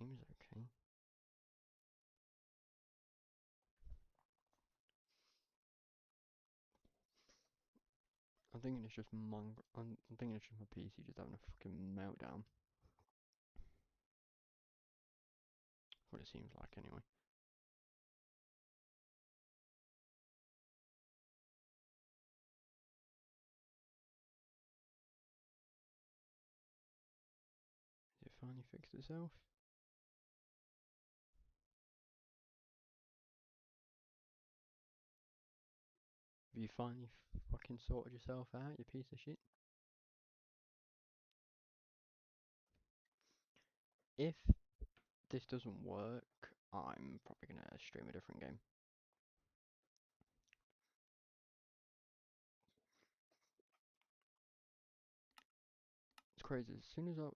seems okay. I'm thinking it's just I'm thinking it's just my PC just having a fucking meltdown. What it seems like anyway. Did it finally fix itself? Have you finally fucking sorted yourself out, you piece of shit? If this doesn't work, I'm probably gonna stream a different game. It's crazy. As soon as I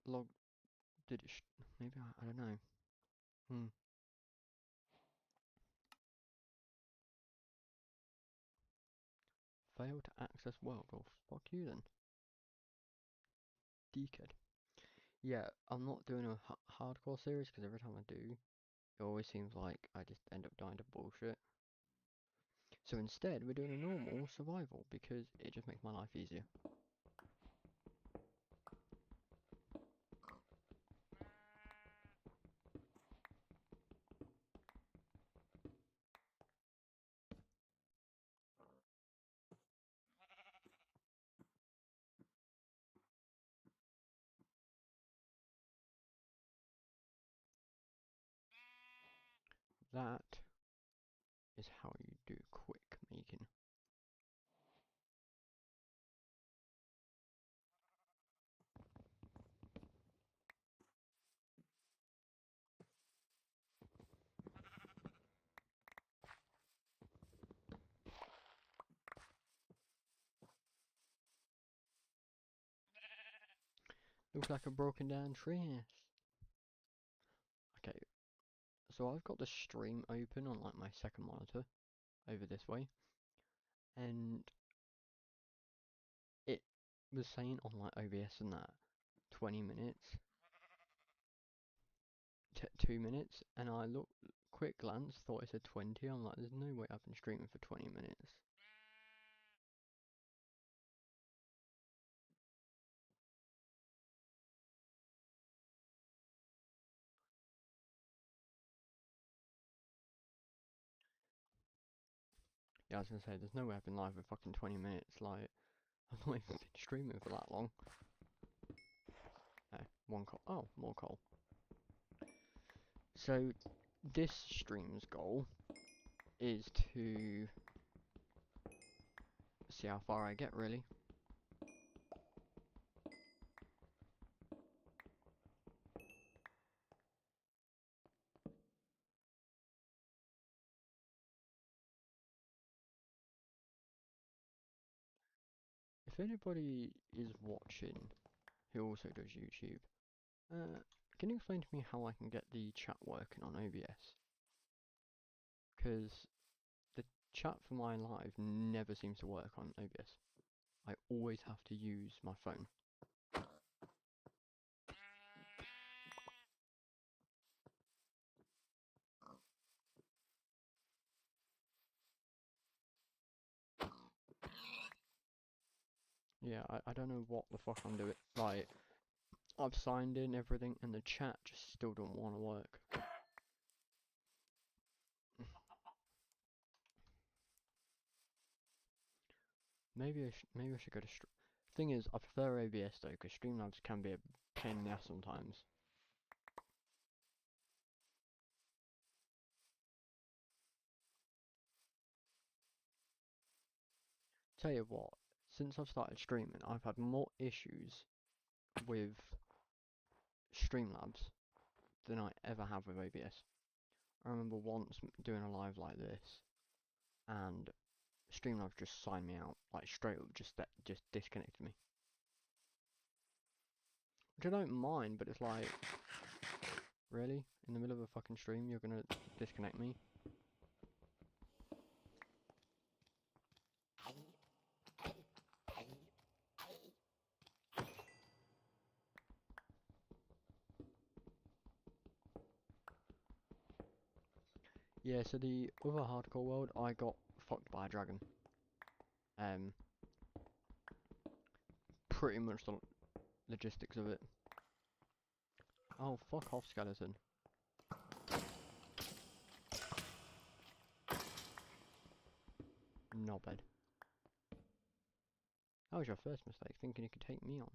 did it, maybe I don't know. Hmm. Failed to access world. Well, fuck you then, dickhead. Yeah, I'm not doing a hardcore series because every time I do, it always seems like I just end up dying to bullshit. So instead, we're doing a normal survival because it just makes my life easier. That is how you do quick making. Looks like a broken down tree. Okay, so I've got the stream open on like my second monitor over this way, and it was saying on like OBS and that 20 minutes, 2 minutes, and I looked, quick glance, thought it said 20. I'm like, there's no way I've been streaming for 20 minutes. Yeah, I was gonna say, there's no way I've been live for fucking 20 minutes, like, I've not even been streaming for that long. One coal. Oh, more coal. So, this stream's goal is to see how far I get, really. If anybody is watching who also does YouTube, can you explain to me how I can get the chat working on OBS? Because the chat for my live never seems to work on OBS. I always have to use my phone. Yeah, I don't know what the fuck I'm doing. Like, I've signed in everything and the chat just still don't want to work. Maybe I should go to Thing is, I prefer OBS though, because Streamlabs can be a pain in the ass sometimes. Tell you what, since I've started streaming, I've had more issues with Streamlabs than I ever have with OBS. I remember once doing a live like this, and Streamlabs just signed me out, like straight up, just disconnected me. Which I don't mind, but it's like, really? In the middle of a fucking stream, you're gonna disconnect me? Yeah, so the other hardcore world, I got fucked by a dragon. Pretty much the logistics of it. Oh, fuck off, skeleton. Knobhead. That was your first mistake, thinking you could take me on.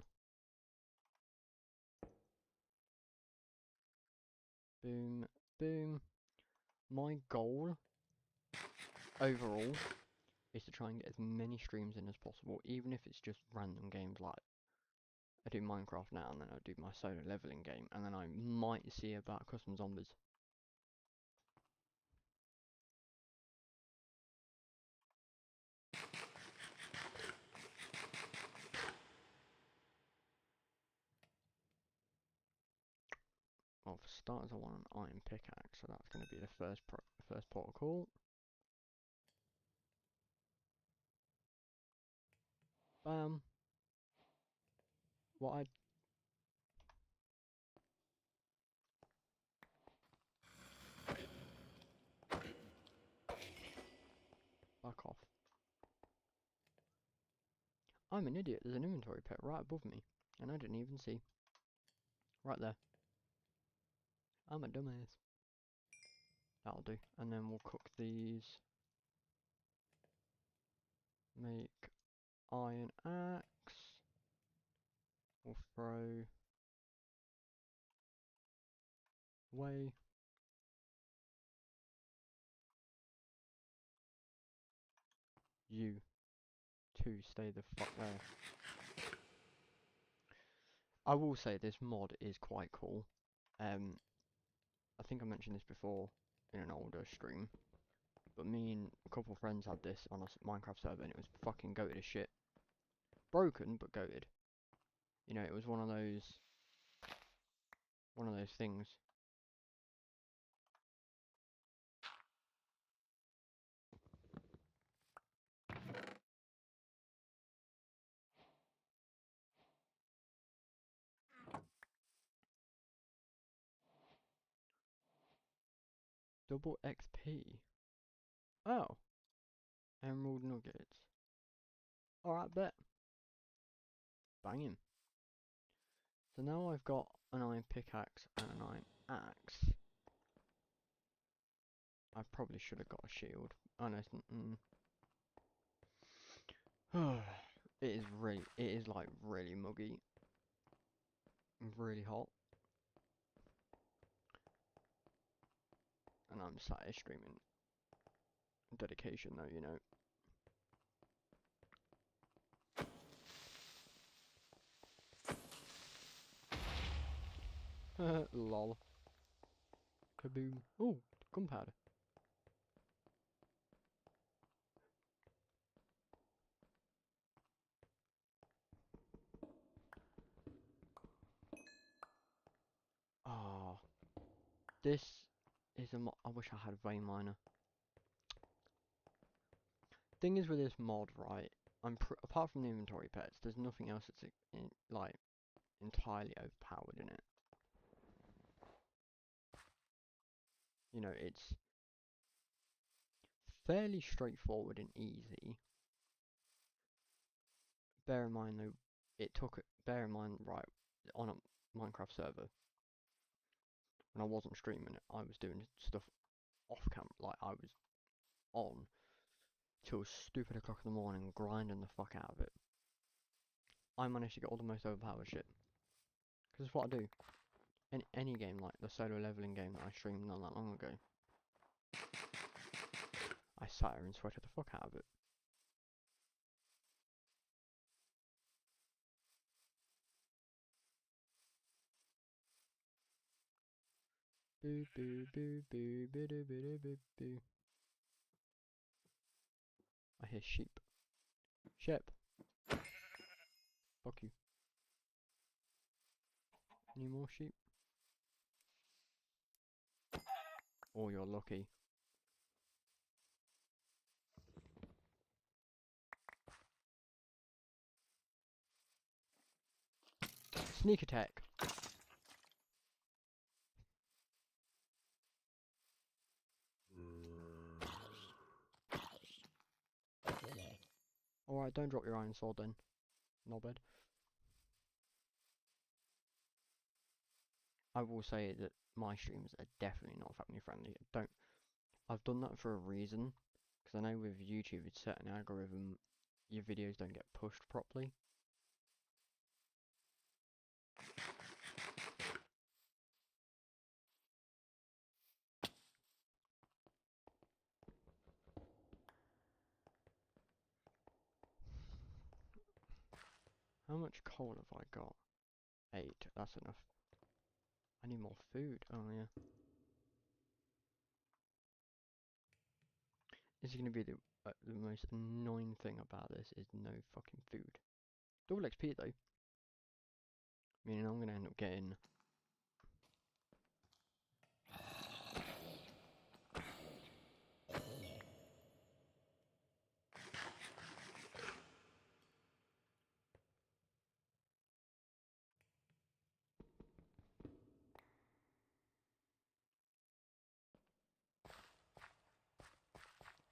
Boom, boom. My goal, overall, is to try and get as many streams in as possible, even if it's just random games like I do Minecraft now, and then I do my solo leveling game, and then I might see about custom zombies. Well, for starters, I want an iron pickaxe, so that's going to be the first port of call. Bam. What I Fuck off. I'm an idiot. There's an inventory pit right above me, and I didn't even see. Right there. I'm a dumbass. That'll do. And then we'll cook these. Make iron axe. We'll throw away. You two stay the fuck there. I will say this mod is quite cool. I think I mentioned this before in an older stream, but me and a couple of friends had this on a Minecraft server, and it was fucking goated as shit. Broken, but goated. You know, it was one of those things. Double XP. Oh, emerald nuggets. Alright, bet. Banging. So now I've got an iron pickaxe and an iron axe. I probably should have got a shield. Oh no, it's it is like really muggy. Really hot. And I'm sat here screaming dedication though, you know. Lol. Kaboom. Oh, gunpowder. Ah, this is a mod. I wish I had a vein miner. Thing is with this mod, right? Apart from the inventory pets, there's nothing else that's like entirely overpowered in it. You know, it's fairly straightforward and easy. Bear in mind though, bear in mind, right, on a Minecraft server, when I wasn't streaming it, I was doing stuff off camera, like I was on till stupid o'clock in the morning, grinding the fuck out of it. I managed to get all the most overpowered shit. Because it's what I do. In any game, like the solo leveling game that I streamed not that long ago, I sat here and sweated the fuck out of it. Boo boo boo boo boo boo boo boo boo. I hear sheep. Sheep. Fuck you. Any more sheep? Oh, you're lucky. Sneak attack. Alright, don't drop your iron sword then, knobhead. I will say that my streams are definitely not family friendly. I've done that for a reason, because I know with YouTube it's set an algorithm, your videos don't get pushed properly. How much coal have I got? 8, that's enough. I need more food, oh yeah. This is going to be the most annoying thing about this is no fucking food. Double XP though. Meaning I'm going to end up getting...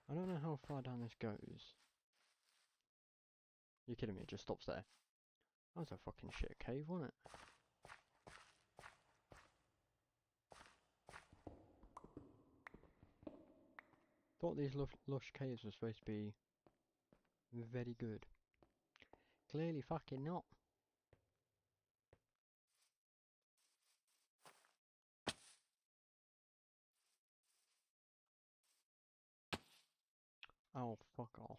I don't know how far down this goes. You're kidding me, it just stops there. That was a fucking shit cave, wasn't it? Thought these lush caves were supposed to be very good. Clearly fucking not. Oh, fuck off.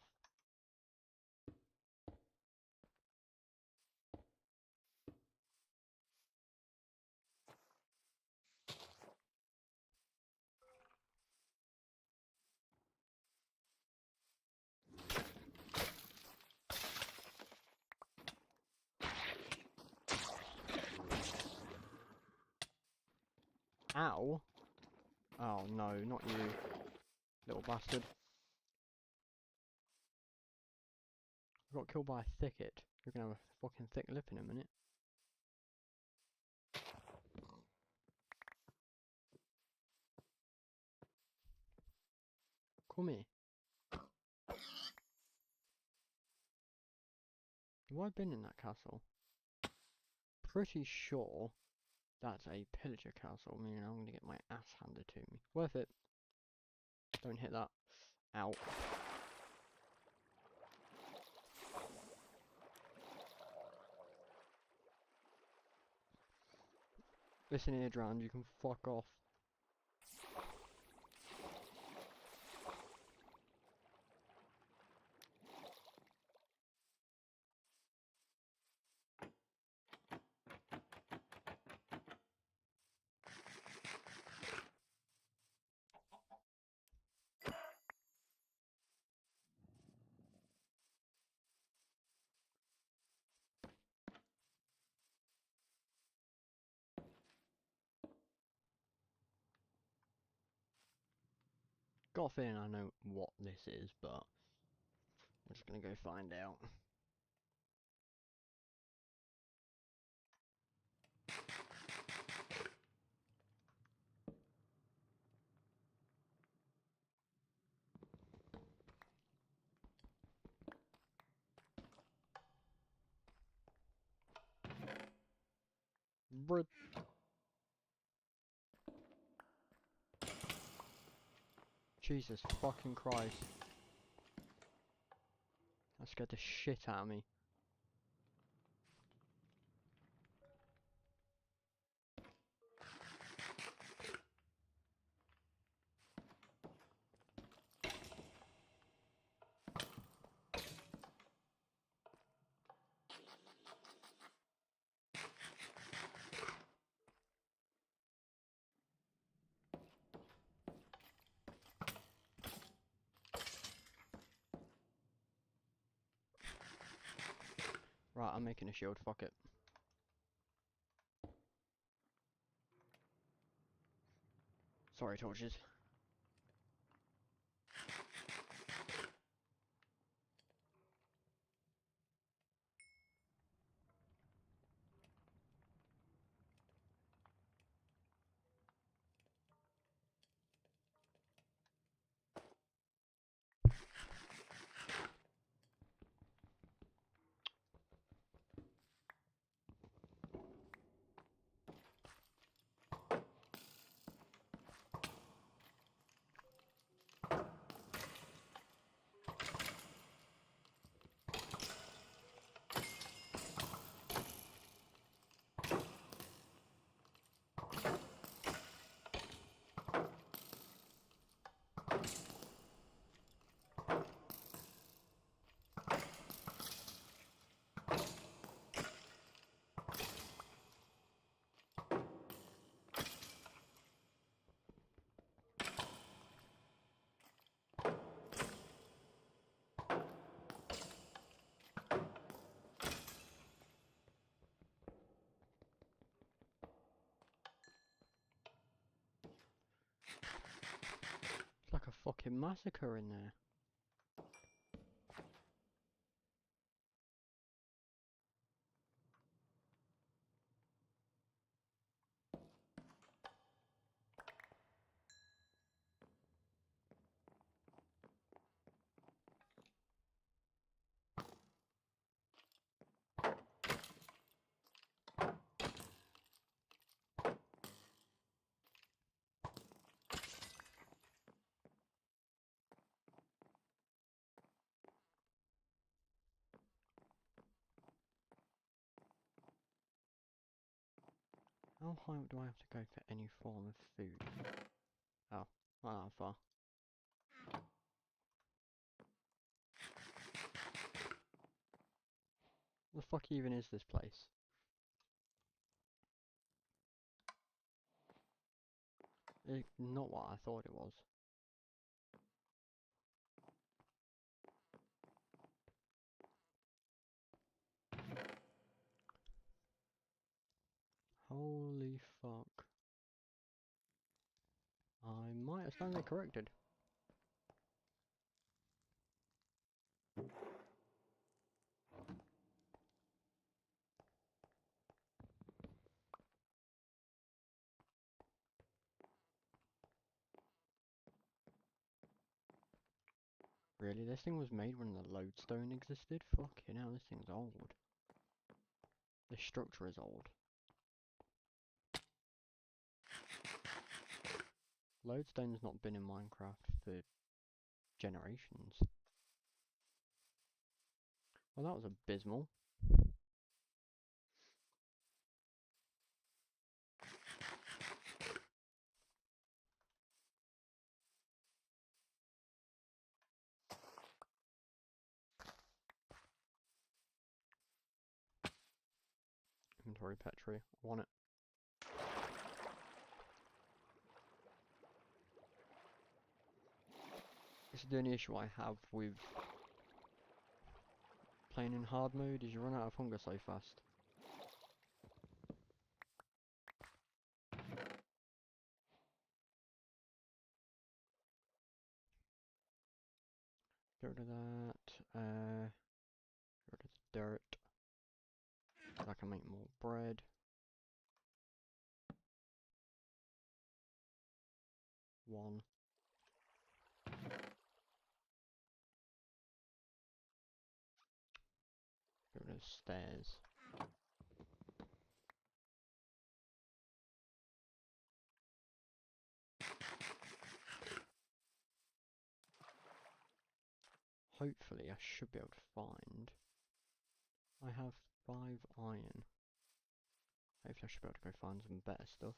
Ow! Oh no, not you, little bastard. I got killed by a thicket. You're gonna have a fucking thick lip in a minute. Come here. Have I been in that castle? Pretty sure that's a pillager castle, meaning I'm gonna get my ass handed to me. Worth it. Don't hit that. Ow. Listen here, Drowned, you can fuck off. Got a feeling I know what this is, but I'm just gonna go find out. Bruh. Jesus fucking Christ. That scared the shit out of me. Right, I'm making a shield, fuck it. Sorry, torches. fucking massacre in there. How high up do I have to go for any form of food? Oh, not that far. The fuck even is this place? Not what I thought it was. Holy fuck. I might have stand corrected. Really? This thing was made when the lodestone existed? Fucking hell, this thing's old. This structure is old. Lodestone's not been in Minecraft for generations. Well, that was abysmal. Inventory Petri. I want it. This is the only issue I have with playing in hard mode, is you run out of hunger so fast. Get rid of that. Get rid of the dirt. So I can make more bread. One. Get rid of stairs. Hopefully I should be able to find. I have 5 iron. Hopefully I should be able to go find some better stuff.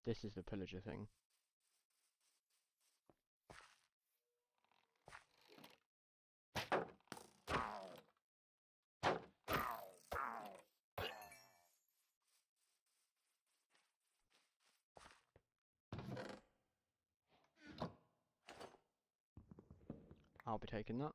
This is the pillager thing. I'll be taking that.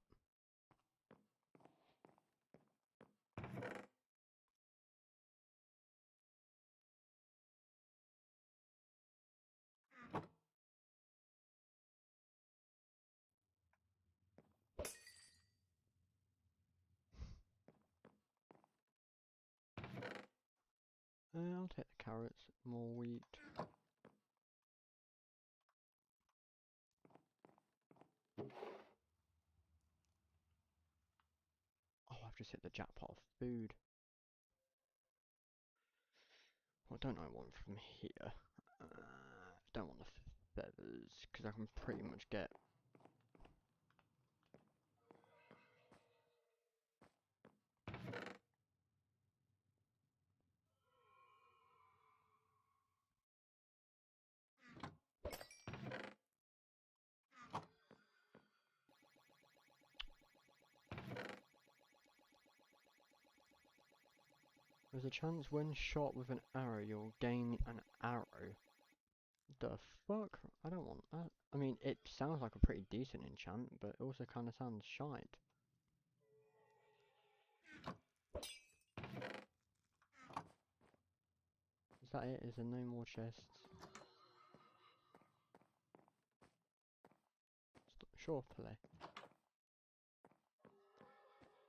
I'll take the carrots, more wheat. Oh, I've just hit the jackpot of food. What don't I want from here? Don't want the feathers, because I can pretty much get... There's a chance when shot with an arrow you'll gain an arrow. The fuck? I don't want that. I mean, it sounds like a pretty decent enchant, but it also kind of sounds shite. Is that it? Is there no more chests? Sure, play.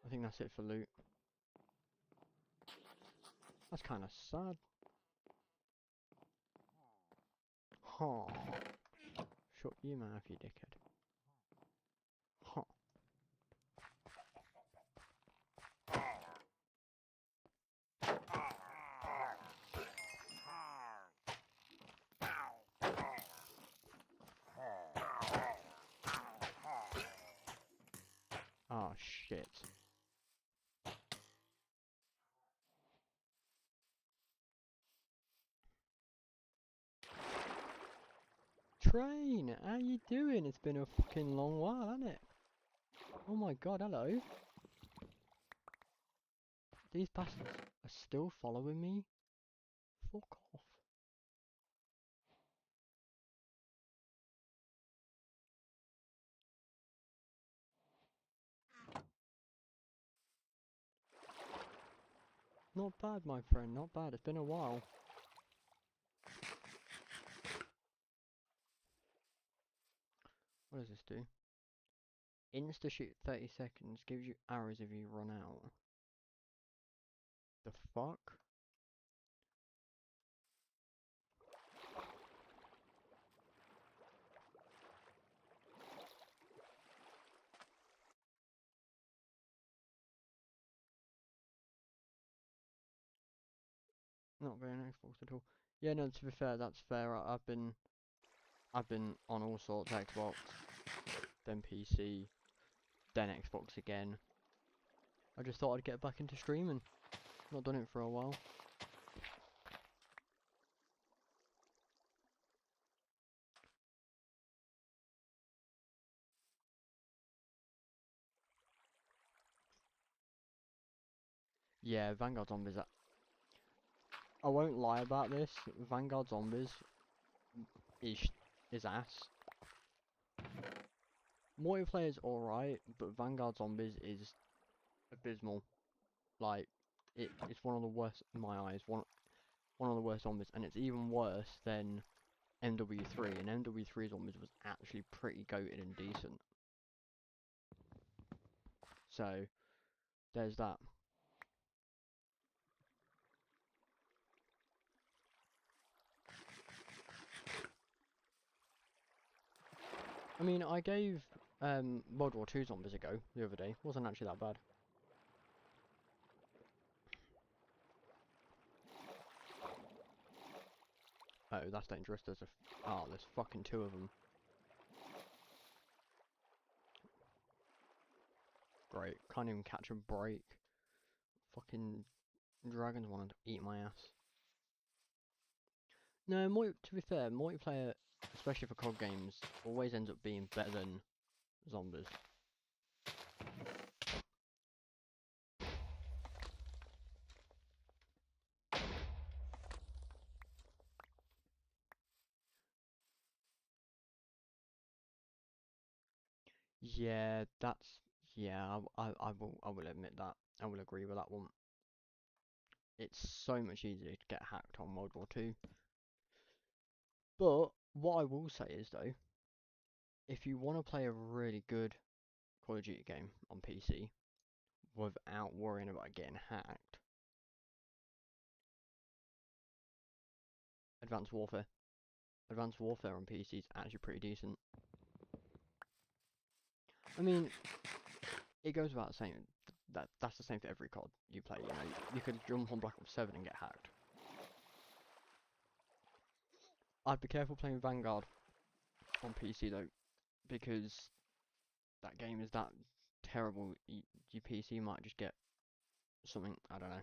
I think that's it for loot. That's kind of sad. Huh. Shut your mouth, you dickhead. Huh. Oh shit. Train, how you doing? It's been a fucking long while, hasn't it? Oh my god, hello. These bastards are still following me? Fuck off. Not bad, my friend, not bad. It's been a while. What does this do? Insta shoot 30 seconds, gives you arrows if you run out. The fuck? Not very Xbox at all. Yeah, no, to be fair, that's fair. I've been on all sorts, Xbox, then PC, then Xbox again. I just thought I'd get back into streaming. Not done it for a while. Yeah, Vanguard Zombies. I won't lie about this. Vanguard Zombies is is ass. Multiplayer's alright, but Vanguard Zombies is abysmal. Like, it's one of the worst in my eyes. One of the worst zombies, and it's even worse than MW3. And MW3 Zombies was actually pretty goated and decent. So there's that. I mean, I gave World War 2 Zombies a go the other day. Wasn't actually that bad. Oh, that's dangerous. There's fucking two of them. Great. Can't even catch a break. Fucking dragons wanted to eat my ass. No, to be fair, multiplayer, especially for COD games, always ends up being better than zombies. Yeah, yeah. I will admit that. I will agree with that one. It's so much easier to get hacked on World War 2. But what I will say is though, if you want to play a really good Call of Duty game on PC without worrying about getting hacked, Advanced Warfare. Advanced Warfare on PC is actually pretty decent. I mean, it goes without saying that's the same for every COD you play. You know, you could jump on Black Ops 7 and get hacked. I'd be careful playing Vanguard on PC though, because that game is that terrible. Your PC might just get something. I don't know.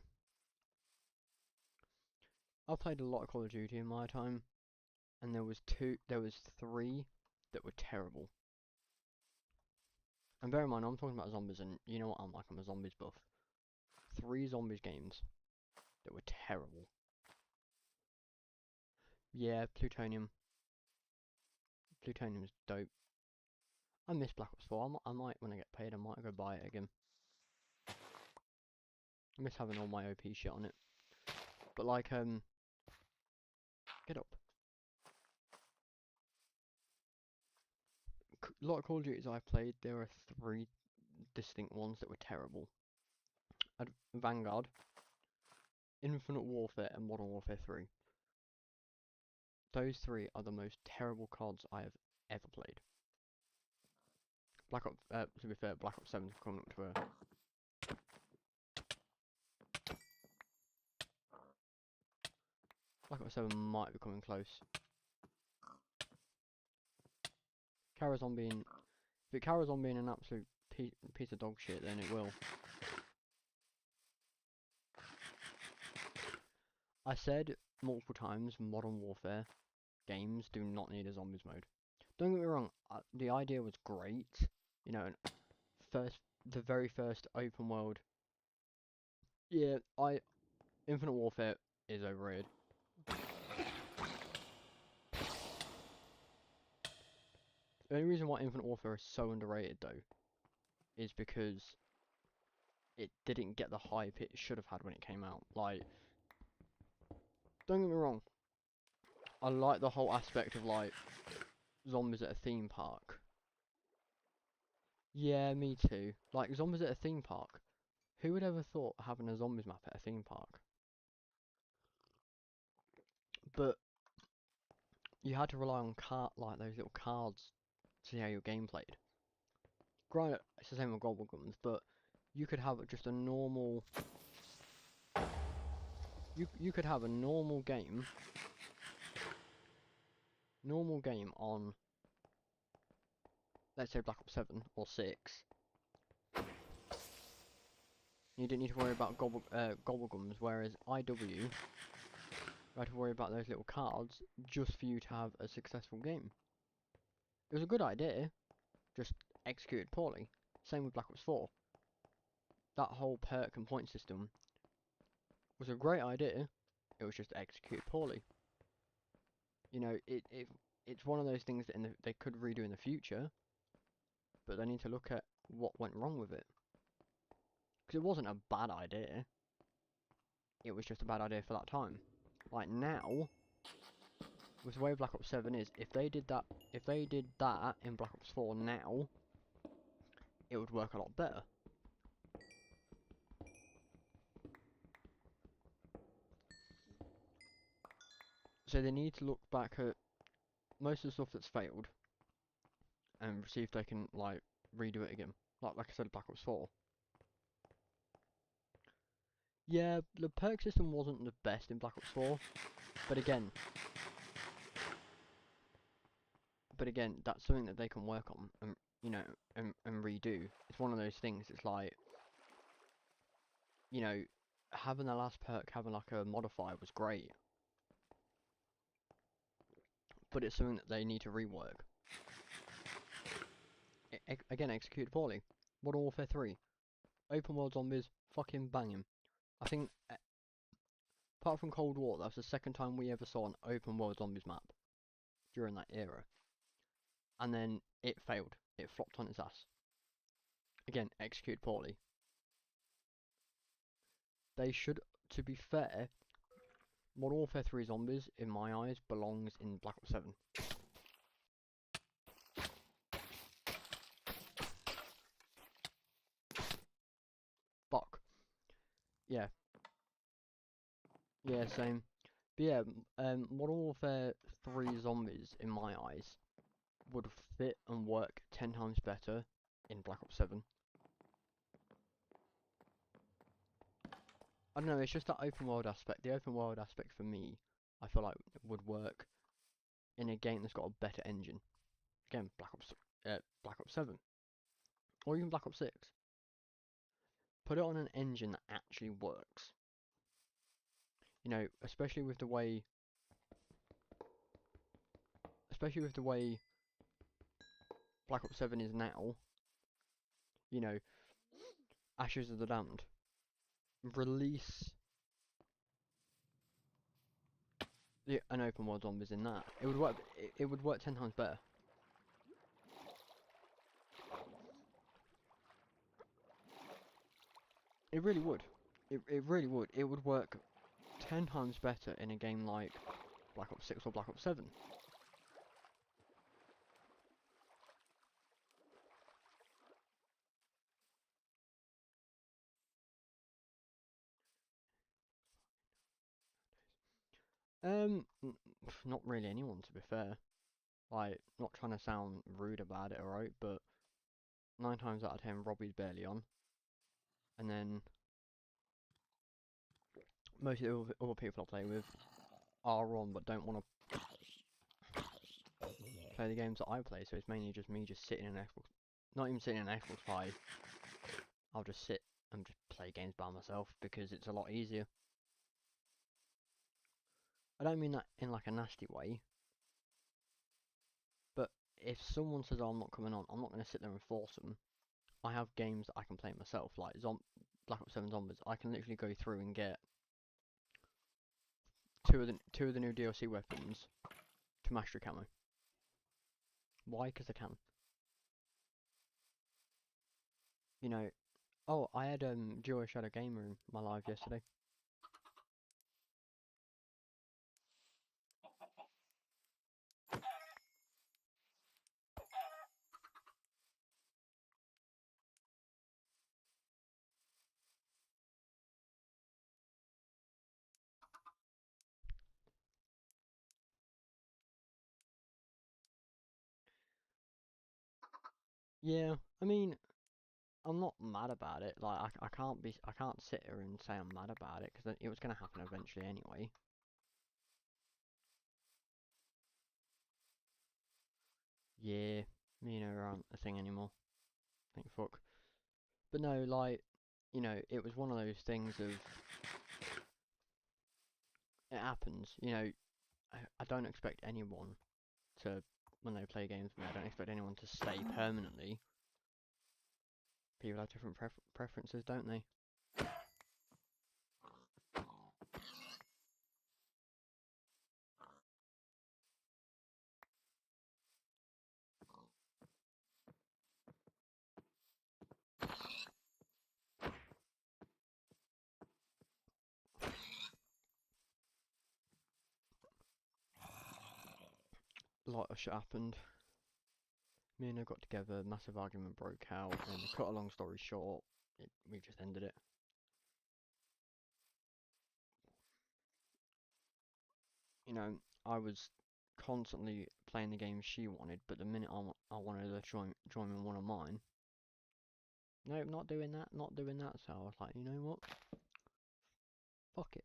I've played a lot of Call of Duty in my time, and there was three that were terrible. And bear in mind, I'm talking about zombies, and you know what I'm like. I'm a zombies buff. Three zombies games that were terrible. Yeah, Plutonium. Plutonium's dope. I miss Black Ops 4. I might, when I get paid, I might go buy it again. I miss having all my OP shit on it. But like, get up. A lot of Call of Duties I've played, there are 3 distinct ones that were terrible. Vanguard, Infinite Warfare, and Modern Warfare 3. Those 3 are the most terrible CODs I have ever played. To be fair, Black Ops 7's coming up to a... Black Ops 7 might be coming close. Carries on being... If it carries on being an absolute piece of dog shit, then it will. I said multiple times, Modern Warfare games do not need a zombies mode. Don't get me wrong, the idea was great. You know, the very first open world. Yeah, Infinite Warfare is overrated. The only reason why Infinite Warfare is so underrated, though, is because it didn't get the hype it should have had when it came out. Like, don't get me wrong, I like the whole aspect of, like, zombies at a theme park. Yeah, me too. Like, zombies at a theme park. Who would ever thought having a zombies map at a theme park? But you had to rely on like those little cards to see how your game played. Granted, it's the same with Gobblegums, but you could have just a normal... You could have a normal game on, let's say, Black Ops 7 or 6. You didn't need to worry about Gobblegums, whereas IW, you had to worry about those little cards just for you to have a successful game. It was a good idea, just executed poorly. Same with Black Ops 4. That whole perk and point system was a great idea, it was just executed poorly. You know, it's one of those things that they could redo in the future, but they need to look at what went wrong with it. Because it wasn't a bad idea, it was just a bad idea for that time. Like now, with the way Black Ops 7 is, if they did that in Black Ops 4 now, it would work a lot better. So they need to look back at most of the stuff that's failed and see if they can, like, redo it again. Like I said, Black Ops 4. Yeah, the perk system wasn't the best in Black Ops 4, but again, that's something that they can work on and, you know, and redo. It's one of those things. It's like, you know, having the last perk, having like a modifier was great, but it's something that they need to rework. Again, executed poorly. Modern Warfare 3, open world zombies, fucking banging. I think, apart from Cold War, that was the second time we ever saw an open world zombies map during that era. And then it failed. It flopped on its ass. Again, executed poorly. They should, to be fair, Modern Warfare 3 Zombies, in my eyes, belongs in Black Ops 7. Fuck. Yeah. Yeah, same. But yeah, Modern Warfare 3 Zombies, in my eyes, would fit and work 10 times better in Black Ops 7. I don't know, it's just that open world aspect. The open world aspect for me, I feel like would work in a game that's got a better engine. Again, Black Ops 7. Or even Black Ops 6. Put it on an engine that actually works. You know, especially with the way Black Ops 7 is now, you know, Ashes of the Damned. Release an open world zombies in that. It would work 10 times better. It really would. It really would. It would work 10 times better in a game like Black Ops 6 or Black Ops 7. Not really anyone, to be fair. Like, not trying to sound rude about it, alright, but 9 times out of 10, Robbie's barely on. And then most of the other people I play with are on, but don't want to play the games that I play, so it's mainly just me just sitting in an Xbox. Not even sitting in an Xbox 5. I'll just sit and just play games by myself because it's a lot easier. I don't mean that in like a nasty way, but if someone says, oh, I'm not coming on, I'm not going to sit there and force them. I have games that I can play myself, like Black Ops 7 Zombies. I can literally go through and get two of the new DLC weapons to mastery camo. Why? Because I can. You know. Oh, I had Duo Shadow Gamer in my live yesterday. Yeah, I mean, I'm not mad about it. Like, I can't sit here and say I'm mad about it because it was gonna happen eventually anyway. Yeah, me and her aren't a thing anymore. Thank fuck. But no, like, you know, it was one of those things of it happens. You know, I don't expect anyone to when they play games with me. I don't expect anyone to stay permanently. People have different preferences, don't they? A lot of shit happened. Me and her got together, massive argument broke out, and to cut a long story short, we just ended it. You know, I was constantly playing the games she wanted, but the minute I wanted her to join in one of mine, no, not doing that, not doing that. So I was like, you know what? Fuck it.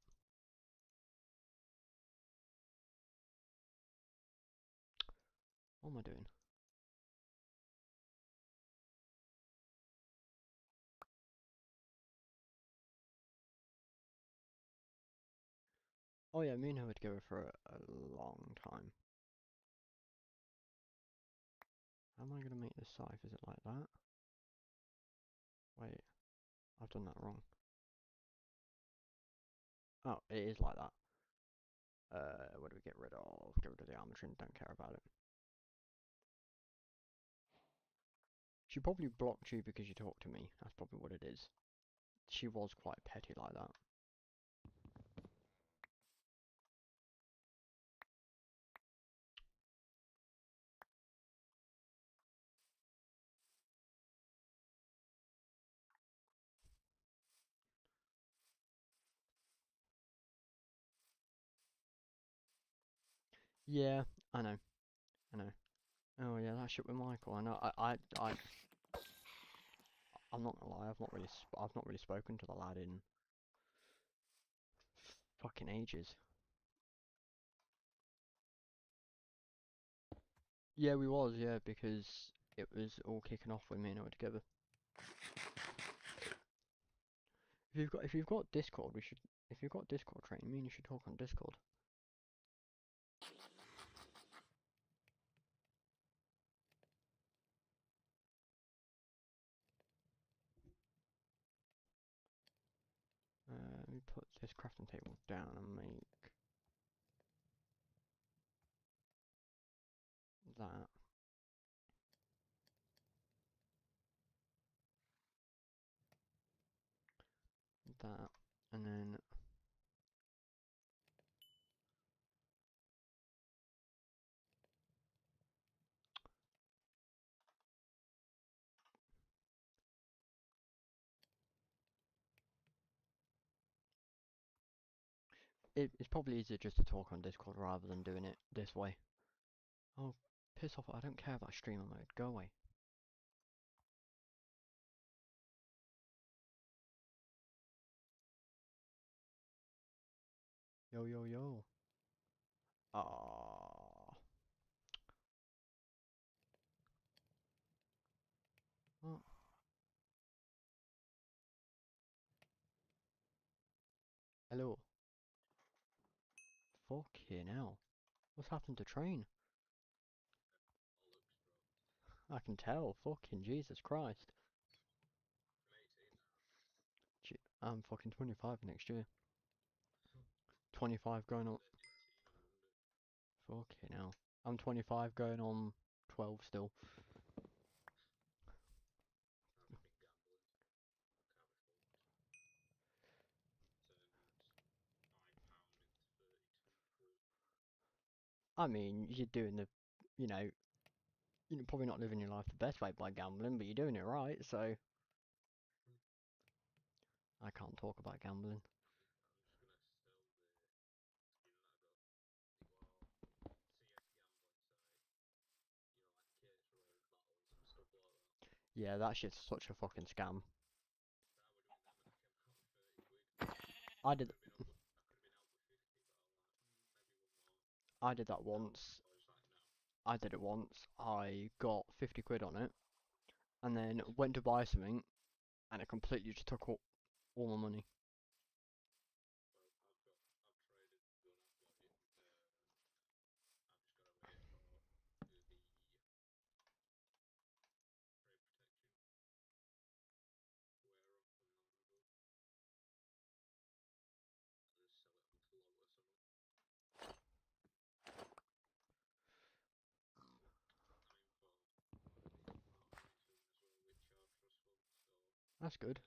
What am I doing? Oh yeah, me and her were together for a long time. How am I gonna make this scythe? Is it like that? Wait, I've done that wrong. Oh, it is like that. What do we get rid of? Get rid of the armor trim, don't care about it. She probably blocked you because you talked to me. That's probably what it is. She was quite petty like that. Yeah, I know, I know. Oh yeah, that shit with Michael. I know. I'm not gonna lie. I've not really spoken to the lad in fucking ages. Yeah, we was. Yeah, because it was all kicking off when me and her were together. If you've got Discord, we should. If you've got Discord training, me and you should talk on Discord. Let me put this crafting table down and make that. that, and then it's probably easier just to talk on Discord rather than doing it this way. Oh, piss off! I don't care about streamer mode. Go away. Yo yo yo. Ah. What? Hello. Fucking hell. What's happened to train? I can tell. Fucking Jesus Christ. I'm fucking 25 next year. 25 going on. Fucking hell. I'm 25 going on 12 still. I mean, you're doing the, you know, you're probably not living your life the best way by gambling, but you're doing it right, so. I can't talk about gambling. Yeah, that shit's such a fucking scam. I did I did that once. I did it once. I got 50 quid on it, and then went to buy something, and it completely just took all my money. That's good.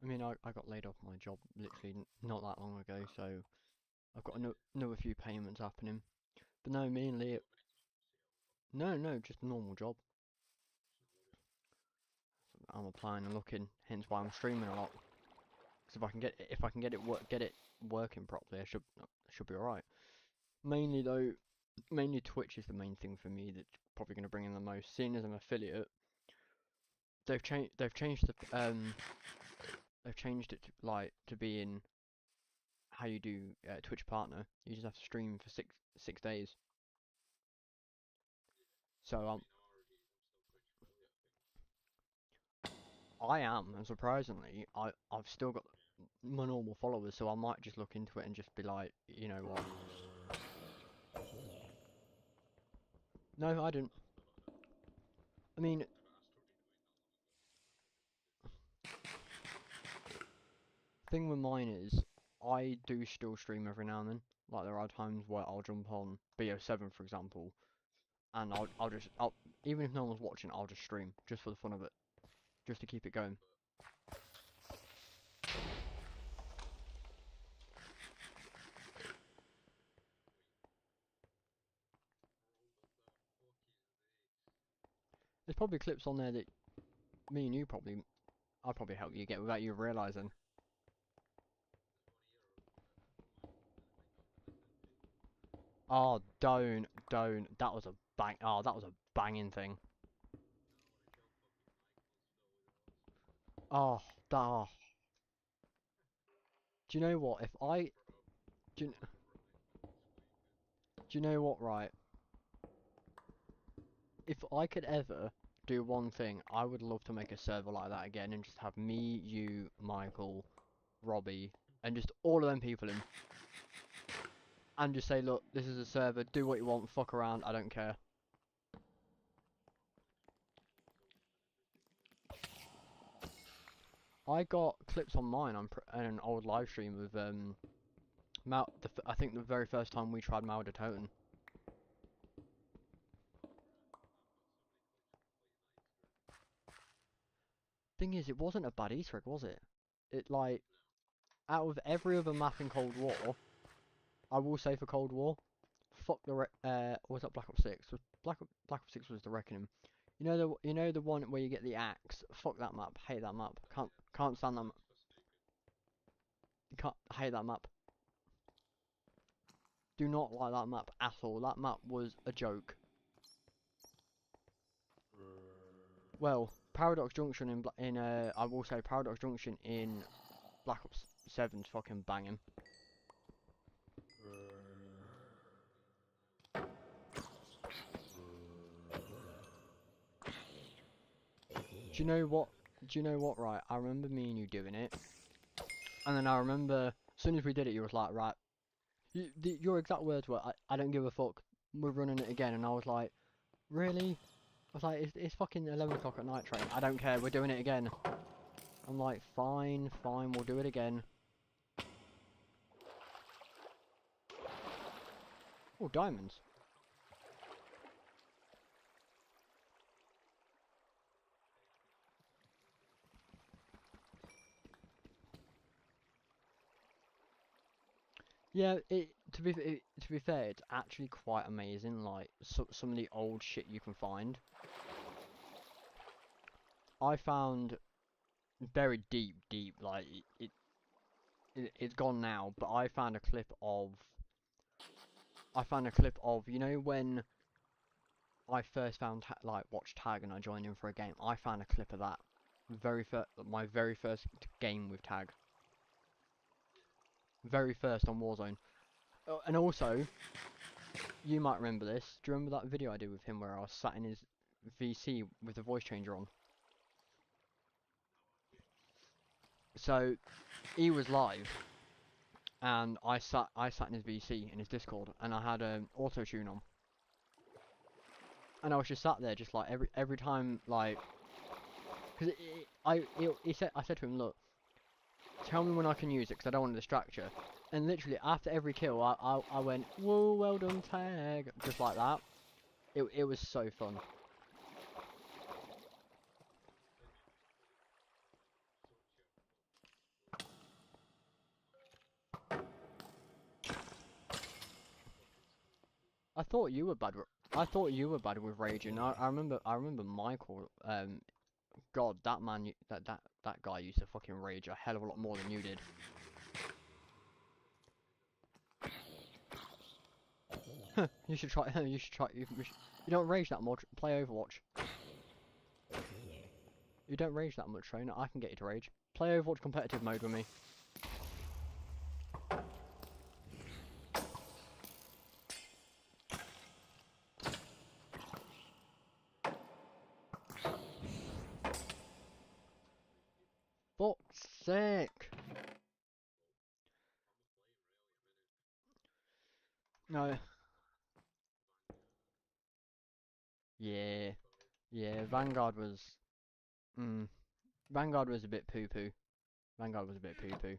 I mean, I got laid off my job literally not that long ago, so I've got another few payments happening. But no, mainly, no, just a normal job. I'm applying and looking, hence why I'm streaming a lot. Because if I can get it working properly, I should be alright. Mainly though, mainly Twitch is the main thing for me that's probably going to bring in the most. Seeing as I'm affiliate, they've changed it to, like to be in how you do Twitch partner. You just have to stream for six days. So I am, and surprisingly, I've still got my normal followers, so I might just look into it and just be like, you know what? No, I didn't. I mean, thing with mine is, I do still stream every now and then. Like there are times where I'll jump on BO7, for example, and I'll even if no one's watching, I'll just stream just for the fun of it, just to keep it going. There's probably clips on there that me and I'll probably help you get without you realizing. Oh, don't. That was a bang. Oh, that was a banging thing. Oh, oh. Do you know what? Do you, do you know what? Right. If I could ever do one thing, I would love to make a server like that again and just have me, you, Michael, Robbie, and just all of them people in, and just say, look, this is a server. Do what you want. Fuck around. I don't care. I got clips on mine on an old live stream with I think the very first time we tried Mauder Toten. thing is, it wasn't a bad Easter egg, was it? It, like, out of every other map in Cold War, I will say for Cold War, fuck the, or was that Black Ops 6? Black Ops 6 was the Reckoning. You know the one where you get the axe? Fuck that map, hate that map, can't stand that, hate that map. Do not like that map at all, that map was a joke. Well, Paradox Junction I will say Paradox Junction in Black Ops 7's fucking banging. Do you know what? Right, I remember me and you doing it, and then I remember as soon as we did it, you was like, right, your exact words were, I don't give a fuck, we're running it again, and I was like, really? I was like, it's fucking 11 o'clock at night, Train. I don't care, we're doing it again. I'm like, fine, we'll do it again. Oh, diamonds. Yeah, to be fair, it's actually quite amazing. Like some of the old shit you can find. I found buried deep. Like it's gone now. But I found a clip of. You know when I first found watched Tag and I joined in for a game. I found a clip of that. My very first game with Tag. Very first on Warzone. And also, you might remember this. Do you remember that video I did with him where I was sat in his VC with the voice changer on? So he was live, and I sat in his VC in his Discord, and I had auto tune on, and I was just sat there, just like every time, like, because I said to him, look, tell me when I can use it, because I don't want to distract you. And literally after every kill, I went, whoa, well done, Tag, just like that. It was so fun. I thought you were bad. I thought you were bad with raging. I remember Michael. God, that man, that guy used to fucking rage a hell of a lot more than you did. You should try. You should try. You don't rage that much. Play Overwatch. You don't rage that much, Trainer. I can get you to rage. Play Overwatch competitive mode with me. Fuck's sake. No. Yeah. Yeah. Vanguard was. Vanguard was a bit poo poo. Vanguard was a bit poo poo.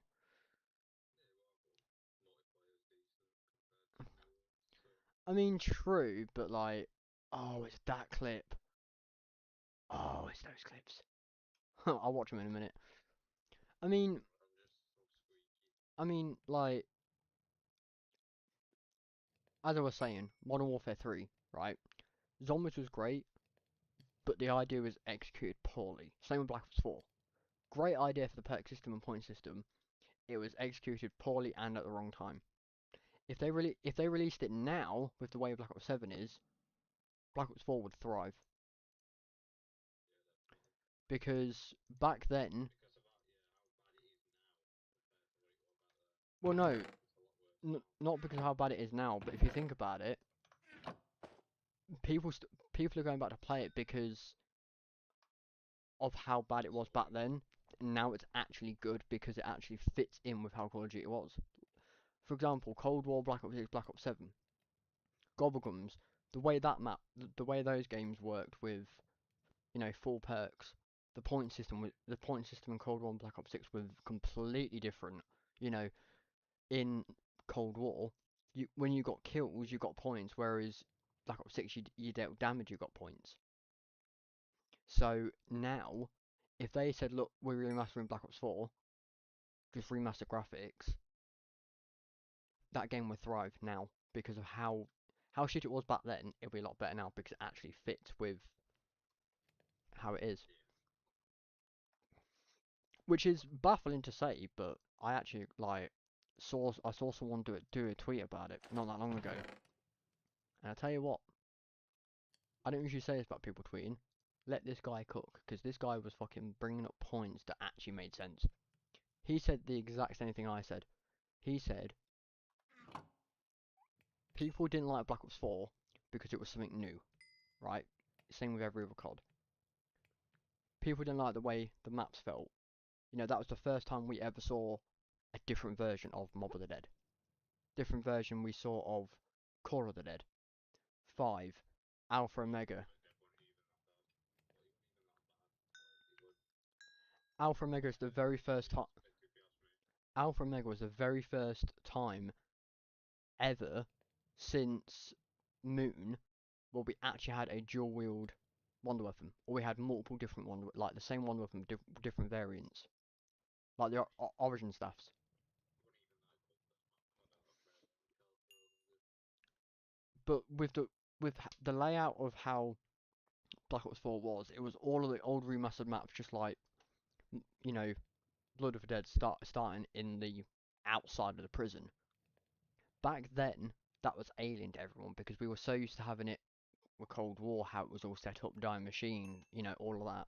I mean, true, but like, oh, it's that clip. Oh, it's those clips. I'll watch them in a minute. I mean, like, as I was saying, Modern Warfare 3, right? Zombies was great, but the idea was executed poorly. Same with Black Ops 4. Great idea for the perk system and point system. It was executed poorly and at the wrong time. If they released it now with the way Black Ops 7 is, Black Ops 4 would thrive. Because back then, well, no, not because of how bad it is now, but if you think about it, people are going back to play it because of how bad it was back then. Now it's actually good because it actually fits in with how Call of Duty was. For example, Cold War, Black Ops 6, Black Ops 7, Gobblegums, the way that the way those games worked with, full perks, the point system in Cold War and Black Ops 6 were completely different. You know, in Cold War, when you got kills, you got points, whereas Black Ops 6, you dealt damage, you got points. So now, if they said, look, we're remastering Black Ops 4, just remaster graphics, that game would thrive now because of how shit it was back then. It'll be a lot better now because it actually fits with how it is. Which is baffling to say, but I actually like I saw someone do a tweet about it not that long ago, and I tell you what, I don't usually say this about people tweeting. Let this guy cook, because this guy was fucking bringing up points that actually made sense. He said the exact same thing I said. He said people didn't like Black Ops 4 because it was something new, right? Same with every other COD. People didn't like the way the maps felt. You know, that was the first time we ever saw a different version of Mob of the Dead. Different version we saw of Core of the Dead. 5. Alpha Omega. Alpha Omega is the very first time. Alpha Omega was the very first time ever since Moon where we actually had a dual wield wonder weapon, or we had multiple different like the same wonder weapon, different variants, like the origin staffs. But with the layout of how Black Ops 4 was, it was all of the old remastered maps, just like you know, Blood of the Dead starting in the outside of the prison. Back then, that was alien to everyone because we were so used to having it with Cold War, how it was all set up, Dying Machine, you know, all of that.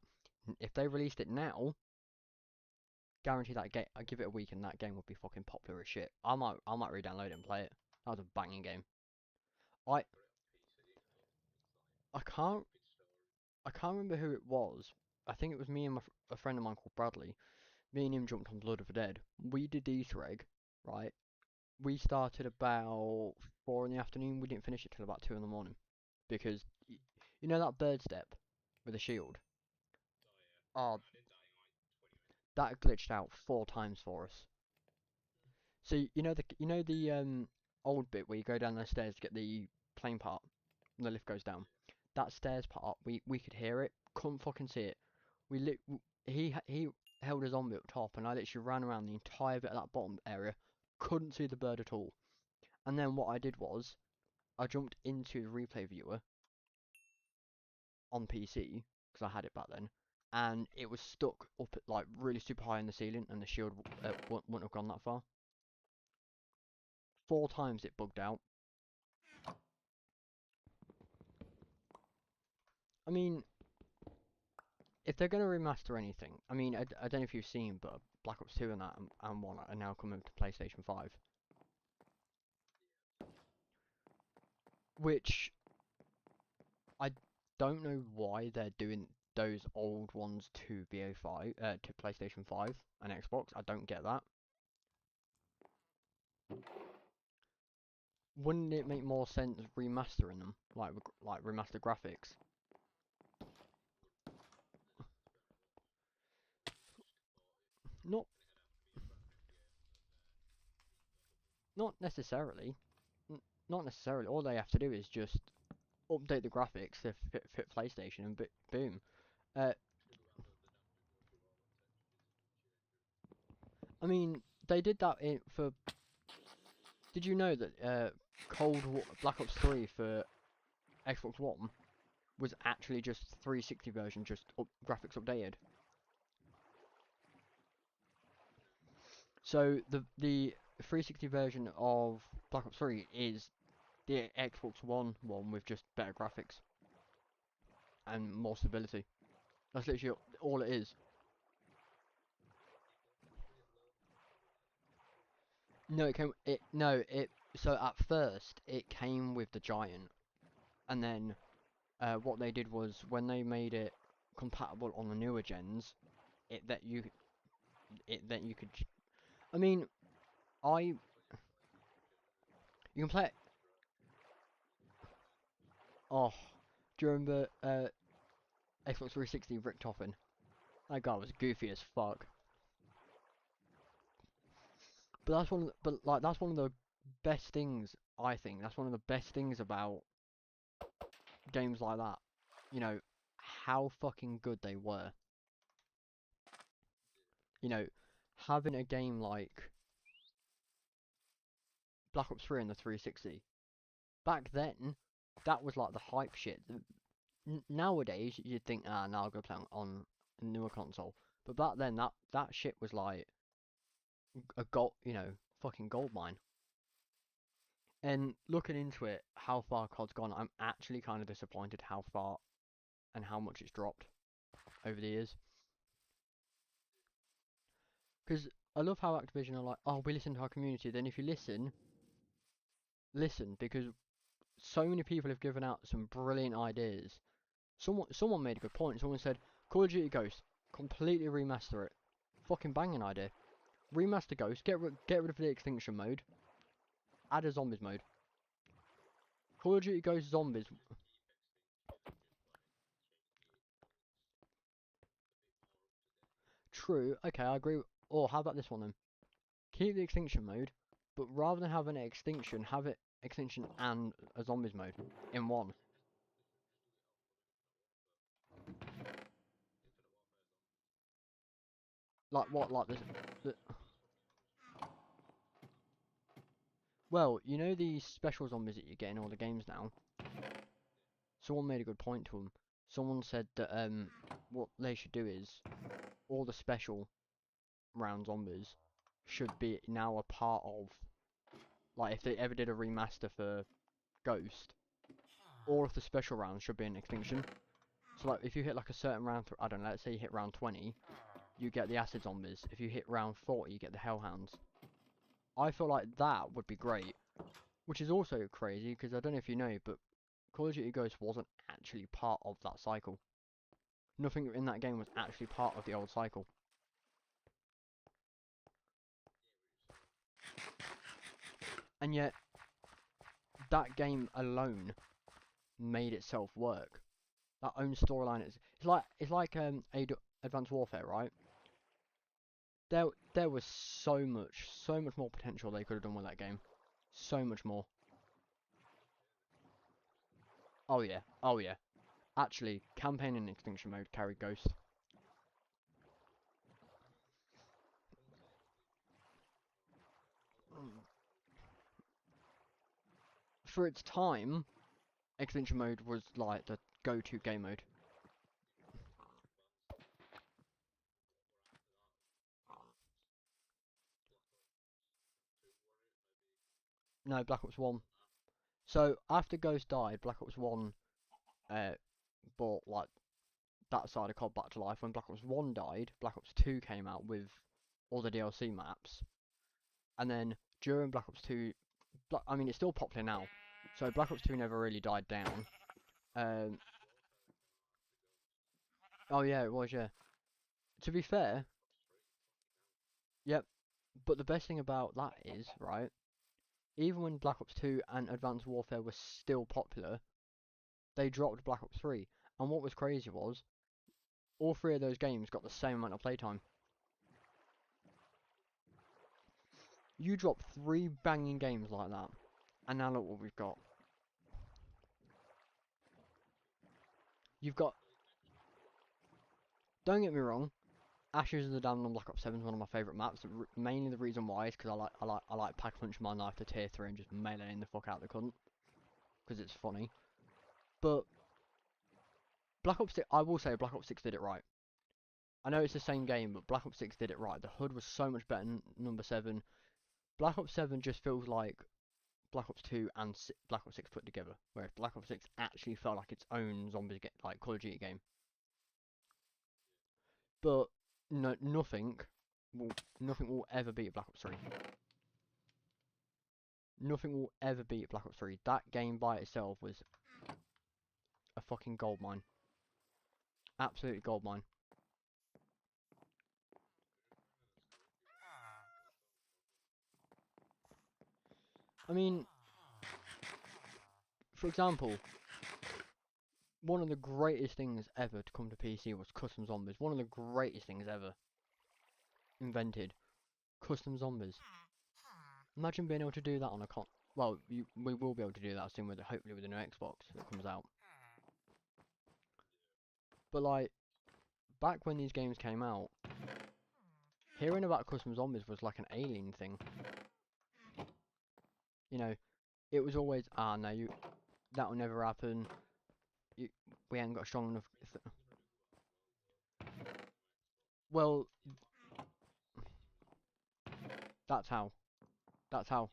If they released it now, guarantee that game. I give it a week and that game would be fucking popular as shit. I might re-download it and play it. That was a banging game. I I can't I can't remember who it was. I think it was me and a friend of mine called Bradley. Me and him jumped on Blood of the Dead. We did the Easter egg, right? We started about 4 in the afternoon. We didn't finish it till about 2 in the morning because you know that bird step with a shield. Oh, that glitched out 4 times for us. So you know the old bit where you go down the stairs to get the plane part, and the lift goes down. That stairs part, we could hear it, couldn't fucking see it. He held his zombie up top, and I literally ran around the entire bit of that bottom area, couldn't see the bird at all. And then what I did was I jumped into the replay viewer on PC because I had it back then, and it was stuck up at like really super high in the ceiling, and the shield wouldn't have gone that far. 4 times it bugged out. I mean, if they're going to remaster anything, I mean, I don't know if you've seen, but Black Ops 2 and that and 1 are now coming to PlayStation 5. Which, I don't know why they're doing those old ones to BO5, to PlayStation 5 and Xbox. I don't get that. Wouldn't it make more sense remastering them, like remaster graphics? Not not necessarily. Not necessarily. All they have to do is just update the graphics to fit PlayStation, and boom. Uh, I mean, they did that for. Did you know that Black Ops 3 for Xbox One was actually just 360 version, just graphics updated? So the 360 version of Black Ops 3 is the Xbox One with just better graphics and more stability. That's literally all it is. No, so at first it came with the Giant, and then what they did was when they made it compatible on the newer gens, it that you could. I mean, I you can play it. Oh, do you remember Xbox 360 Richtofen? That guy was goofy as fuck. But that's one of the best things, I think. That's one of the best things about games like that. You know how fucking good they were. You know, having a game like Black Ops 3 on the 360, back then, that was like the hype shit. Nowadays, you'd think, ah, now I'll go play on a newer console. But back then, that shit was like a gold, fucking gold mine. And looking into it, how far COD's gone, I'm actually kind of disappointed how far and how much it's dropped over the years. Because I love how Activision are like, oh, we listen to our community. Then if you listen, because so many people have given out some brilliant ideas. Someone made a good point. Someone said, Call of Duty Ghost, completely remaster it. Fucking banging idea. Remaster Ghost, get rid of the extinction mode, add a zombies mode. Call of Duty Ghost Zombies. True, okay, I agree. Or how about this one then? Keep the extinction mode, but rather than having an extinction, have it extinction and a zombies mode in one. Like what? Like this? The, well, you know these special zombies that you get in all the games now. Someone made a good point to them. Someone said that what they should do is all the special round zombies should be now a part of, like, if they ever did a remaster for Ghost, all of the special rounds should be an extinction. So like if you hit like a certain round, I don't know, let's say you hit round 20, you get the acid zombies. If you hit round 40, you get the hellhounds. I feel like that would be great, which is also crazy because I don't know if you know, but Call of Duty Ghost wasn't actually part of that cycle. Nothing in that game was actually part of the old cycle. And yet, that game alone made itself work. That own storyline is it's like Advanced Warfare, right? There was so much more potential they could have done with that game. So much more. Oh yeah, oh yeah. Actually, campaign and extinction mode carried Ghost. For its time, extinction mode was like the go-to game mode. No, Black Ops 1. So after Ghost died, Black Ops 1 uh, brought like that side of COD back to life. When Black Ops 1 died, Black Ops 2 came out with all the DLC maps, and then during Black Ops 2, I mean it's still popular now, so Black Ops 2 never really died down. Um, oh yeah, it was, yeah. To be fair, yep. But the best thing about that is, right, even when Black Ops 2 and Advanced Warfare were still popular, they dropped Black Ops 3. And what was crazy was, all three of those games got the same amount of playtime. You drop three banging games like that, and now look what we've got. You've got, don't get me wrong, Ashes of the Damned on Black Ops 7 is one of my favourite maps. Mainly the reason why is because I like pack punching my knife to tier 3 and just meleeing the fuck out of the cunt, because it's funny. But Black Ops 6, I will say Black Ops 6 did it right. I know it's the same game, but Black Ops 6 did it right. The HUD was so much better than number 7. Black Ops 7 just feels like Black Ops 2 and Black Ops 6 put together, whereas Black Ops 6 actually felt like its own zombies like Call of Duty game. But no, nothing will ever beat Black Ops 3. Nothing will ever beat Black Ops 3. That game by itself was a fucking gold mine. Absolutely gold mine. I mean, for example, one of the greatest things ever to come to PC was custom zombies. One of the greatest things ever invented. Custom zombies. Imagine being able to do that on a well, we will be able to do that soon with hopefully with the new Xbox that comes out. But like back when these games came out, hearing about custom zombies was like an alien thing. You know, it was always, ah, no, that'll never happen. We ain't got strong enough. Well, that's how. That's how.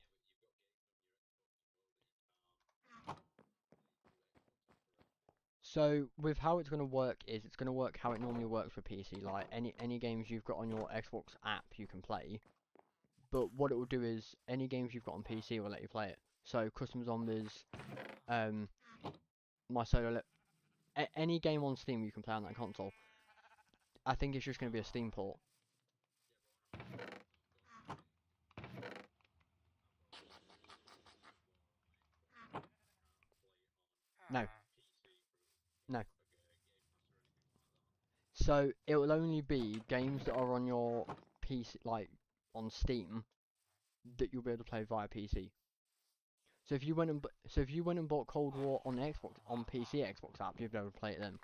So with how it's going to work is it's going to work how it normally works for PC. Like any games you've got on your Xbox app you can play. But what it will do is any games you've got on PC will let you play it. So Custom Zombies, um, my solo, any game on Steam you can play on that console. I think it's just going to be a Steam port. No, no. So it will only be games that are on your PC, like on Steam, that you'll be able to play via PC. So if you went and bought Cold War on the Xbox on PC Xbox app, you'd be able to play it then.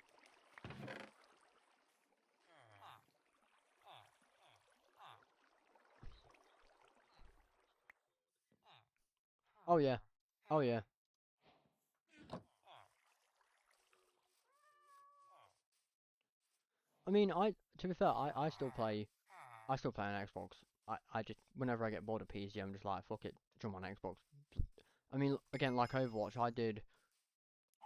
Oh yeah, oh yeah. I mean, to be fair, I still play on Xbox. I just whenever I get bored of PC, I'm just like fuck it, jump on Xbox. I mean, again, like Overwatch, I did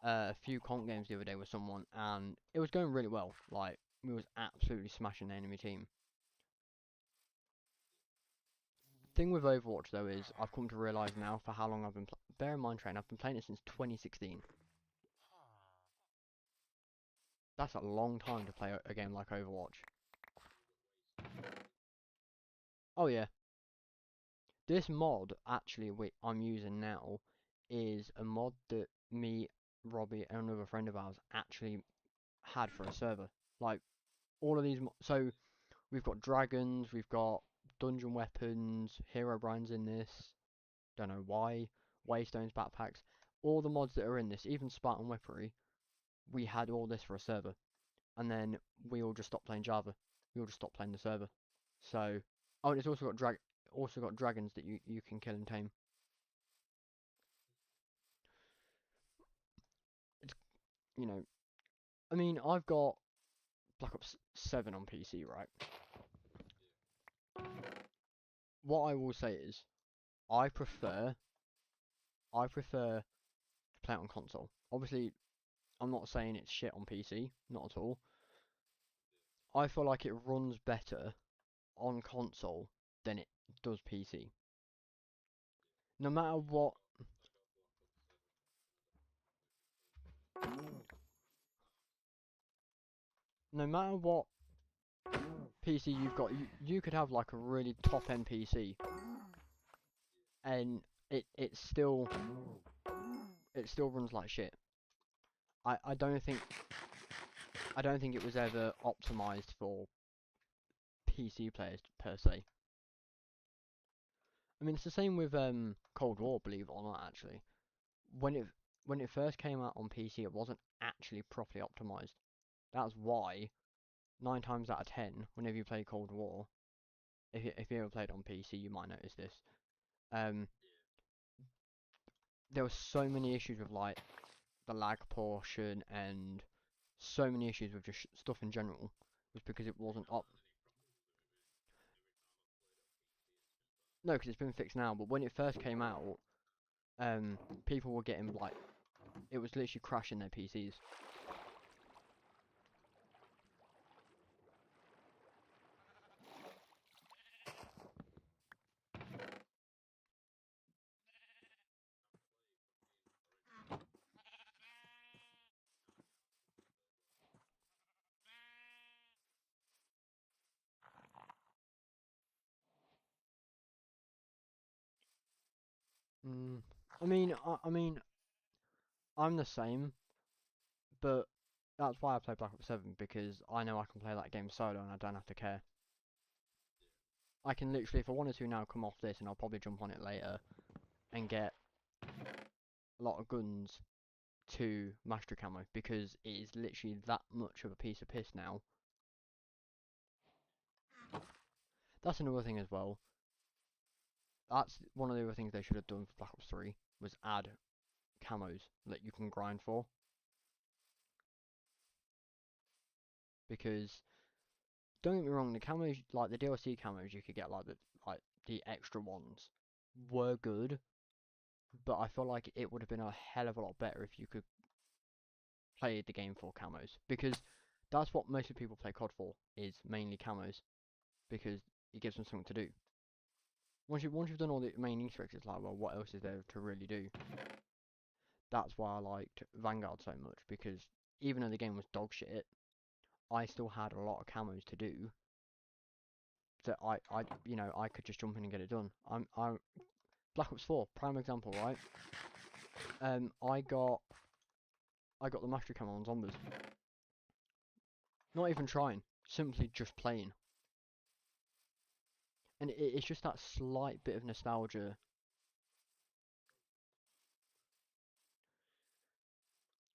a few comp games the other day with someone, and it was going really well. Like we was absolutely smashing the enemy team. Thing with Overwatch though is I've come to realise now for how long I've been. Bear in mind, Train, I've been playing it since 2016. That's a long time to play a game like Overwatch. Oh yeah, this mod actually I'm using now is a mod that me, Robbie, and another friend of ours actually had for a server. Like all of these, so we've got dragons, we've got dungeon weapons, hero brands in this. Don't know why. Waystones, backpacks, all the mods that are in this, even Spartan weaponry. We had all this for a server, and then we all just stopped playing Java. We all just stopped playing the server. So, oh, and it's also got dragons that you can kill and tame. It's, you know, I mean, I've got Black Ops 7 on PC, right? What I will say is, I prefer to play it on console. Obviously, I'm not saying it's shit on PC, not at all. I feel like it runs better on console than it does PC. No matter what, no matter what PC you've got, you could have like a really top end PC, and it still runs like shit. I don't think it was ever optimized for PC players per se. I mean, it's the same with Cold War, believe it or not. Actually, when it first came out on PC, it wasn't actually properly optimized. That's why 9 times out of 10, whenever you play Cold War, if you ever played on PC, you might notice this. Um, there were so many issues with like the lag portion and so many issues with just stuff in general was because it wasn't up. No, because it's been fixed now. But when it first came out, people were getting like it was literally crashing their PCs. Mm, I mean, I'm the same, but that's why I play Black Ops 7 because I know I can play that game solo and I don't have to care. I can literally, if I wanted to now, come off this and I'll probably jump on it later and get a lot of guns to mastery camo because it is literally that much of a piece of piss now. That's another thing as well. That's one of the other things they should have done for Black Ops 3 was add camos that you can grind for. Because don't get me wrong, the camos, like the DLC camos you could get, like the extra ones, were good, but I feel like it would have been a hell of a lot better if you could play the game for camos, because that's what most of people play COD for, is mainly camos, because it gives them something to do. Once you've done all the main Easter eggs, it's like, well, what else is there to really do? That's why I liked Vanguard so much, because even though the game was dog shit, I still had a lot of camos to do. That I could just jump in and get it done. I'm Black Ops 4, prime example, right? I got the mastery camo on zombies. Not even trying, simply just playing. And it's just that slight bit of nostalgia.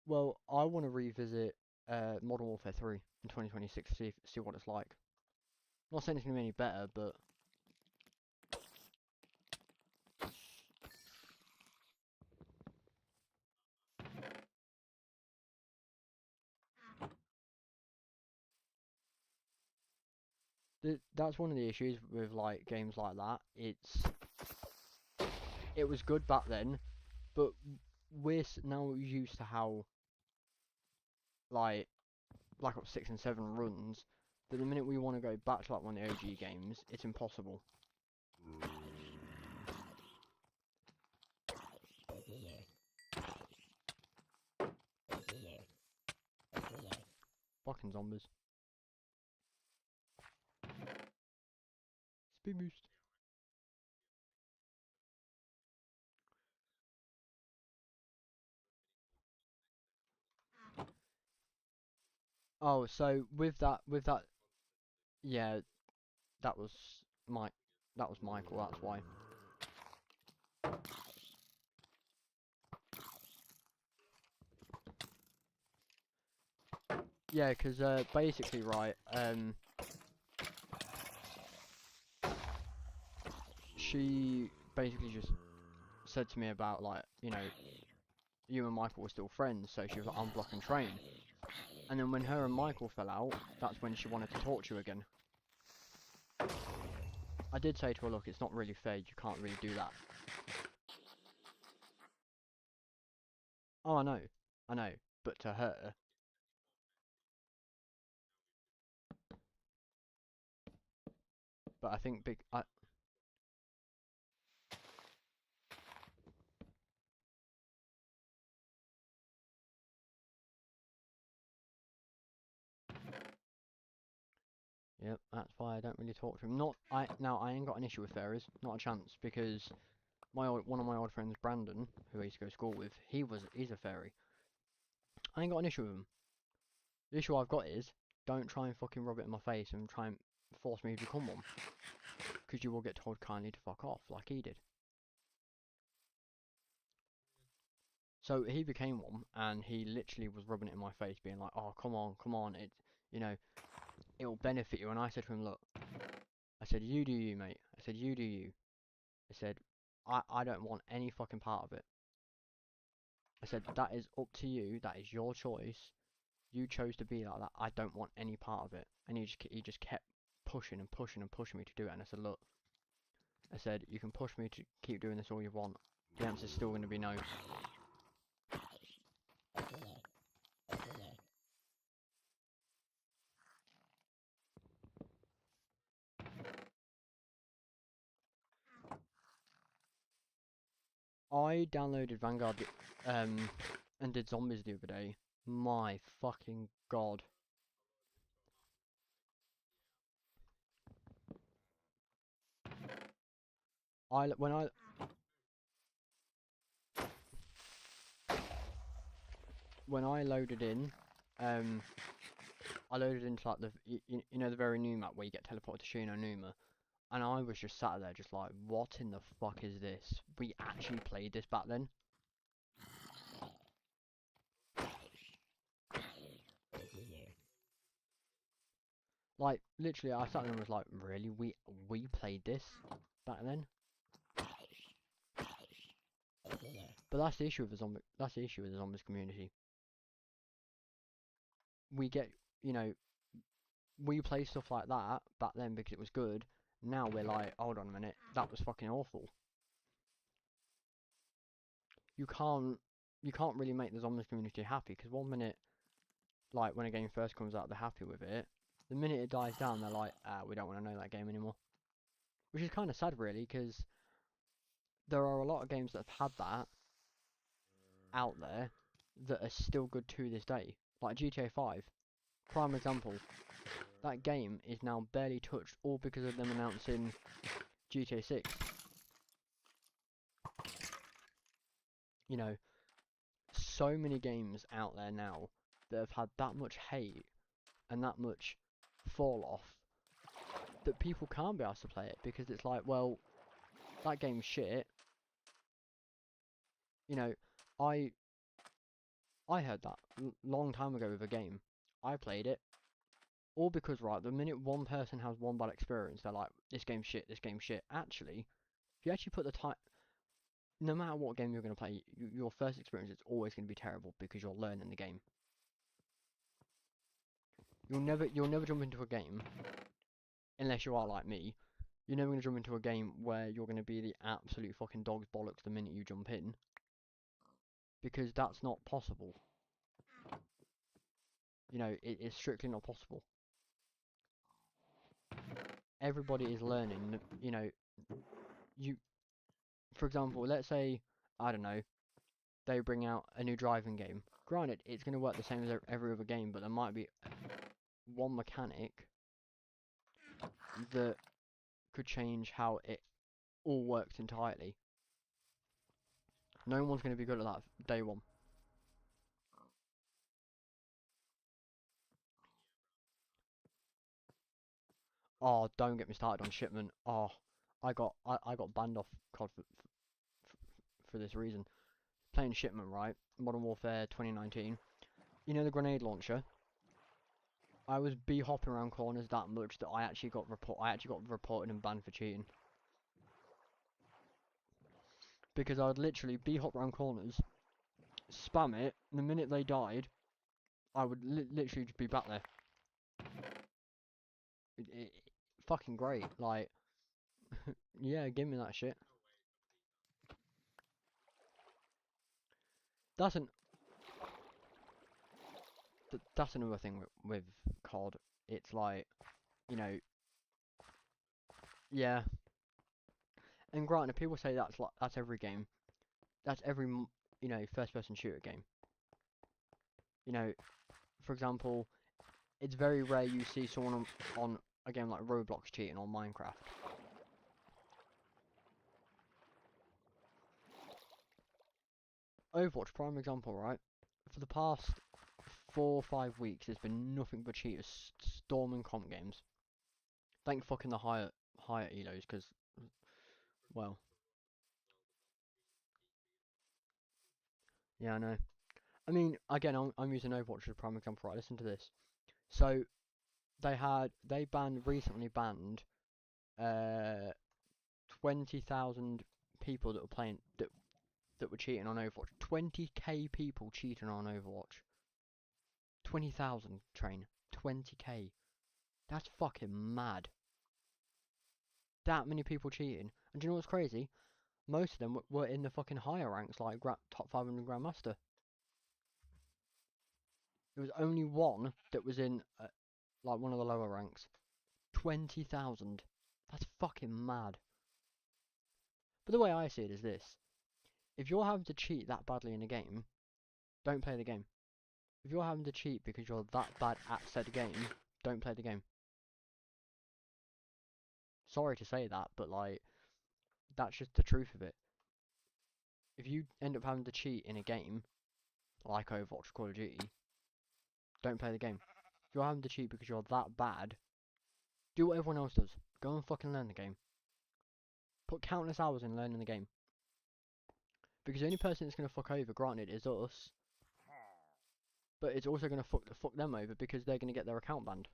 Well, I want to revisit Modern Warfare 3 in 2026 to see what it's like. Not saying it's going to be any better, but that's one of the issues with like games like that. It was good back then, but we're now used to how like Black Ops 6 and 7 runs, that the minute we want to go back to like one of the OG games, it's impossible. Fucking zombies. Speed boost. Oh, so with that, yeah, that was that was Michael. That's why. Yeah, because basically, right, she basically just said to me about like, you and Michael were still friends, so she was like, unblock and train. And then when her and Michael fell out, that's when she wanted to talk to you again. I did say to her, look, it's not really fair, you can't really do that. Oh, I know, but to her, but I think yep, that's why I don't really talk to him. Now I ain't got an issue with fairies, not a chance, because one of my old friends, Brandon, who I used to go to school with, he's a fairy. I ain't got an issue with him. The issue I've got is, don't try and fucking rub it in my face and try and force me to become one. Because you will get told kindly to fuck off, like he did. So he became one, and he literally was rubbing it in my face, being like, oh, come on, it'll benefit you. And I said to him, look, I said, you do you, mate. I said, you do you. I said, I don't want any fucking part of it. I said, that is up to you, that is your choice. You chose to be like that, I don't want any part of it. And he just kept pushing and pushing and pushing me to do it, and I said, look, I said, you can push me to keep doing this all you want. The answer's still going to be no. I downloaded Vanguard and did zombies the other day. My fucking god. I when I when I loaded in, I loaded into like the very new map where you get teleported to Shi No Numa, and I was just sat there just like, what in the fuck is this? We actually played this back then. Like, literally, I sat there and was like, really? We played this back then? But that's the issue with the zombie. That's the issue with the zombies community. We get, you know, we play stuff like that back then because it was good. Now we're like, hold on a minute, that was fucking awful. You can't really make the zombies community happy because one minute, like when a game first comes out, they're happy with it. The minute it dies down, they're like, we don't want to know that game anymore. Which is kind of sad, really, because there are a lot of games that have had that out there that are still good to this day. Like GTA 5, prime example. That game is now barely touched, all because of them announcing GTA 6. You know, so many games out there now that have had that much hate and that much fall off that people can't be asked to play it because it's like, well, that game's shit. You know, I heard that long time ago with a game. I played it, all because, right, the minute one person has one bad experience, they're like, this game's shit, this game's shit. Actually, if you actually put the time, no matter what game you're going to play, your first experience is always going to be terrible because you're learning the game. You'll never jump into a game, unless you are like me, you're never going to jump into a game where you're going to be the absolute fucking dog's bollocks the minute you jump in. Because that's not possible. You know, it is strictly not possible. Everybody is learning, you know, for example, let's say, I don't know, they bring out a new driving game. Granted, it's going to work the same as every other game, but there might be one mechanic that could change how it all works entirely. No one's going to be good at that day one. Oh, don't get me started on Shipment. Oh, I got banned off COD for this reason. Playing Shipment, right? Modern Warfare 2019. You know the grenade launcher? I was b-hopping around corners that much that I actually got reported and banned for cheating. Because I would literally b-hop around corners, spam it, and the minute they died, I would literally just be back there. Fucking great, like, yeah, give me that shit. That's an that's another thing with COD. It's like, you know, yeah. And granted, people say that's every game. That's every you know, first-person shooter game. You know, for example, it's very rare you see someone on a game like Roblox cheating on Minecraft. Overwatch, prime example, right? For the past 4 or 5 weeks, there's been nothing but cheaters storming comp games. Thank fucking the higher elos, because, well, yeah, I know. I mean, again, I'm using Overwatch as a prime example, right? Listen to this. So, they recently banned, uh, 20,000 people that were playing, that were cheating on Overwatch. 20k people cheating on Overwatch. 20,000, train. 20k. That's fucking mad. That many people cheating. And do you know what's crazy? Most of them were in the fucking higher ranks, like top 500 Grandmaster. There was only one that was in, like, one of the lower ranks. 20,000. That's fucking mad. But the way I see it is this. If you're having to cheat that badly in a game, don't play the game. If you're having to cheat because you're that bad at said game, don't play the game. Sorry to say that, but, like, that's just the truth of it. If you end up having to cheat in a game, like Overwatch, Call of Duty, don't play the game. If you're having to cheat because you're that bad, do what everyone else does. Go and fucking learn the game. Put countless hours in learning the game. Because the only person that's going to fuck over, granted, is us. But it's also going to fuck them over because they're going to get their account banned.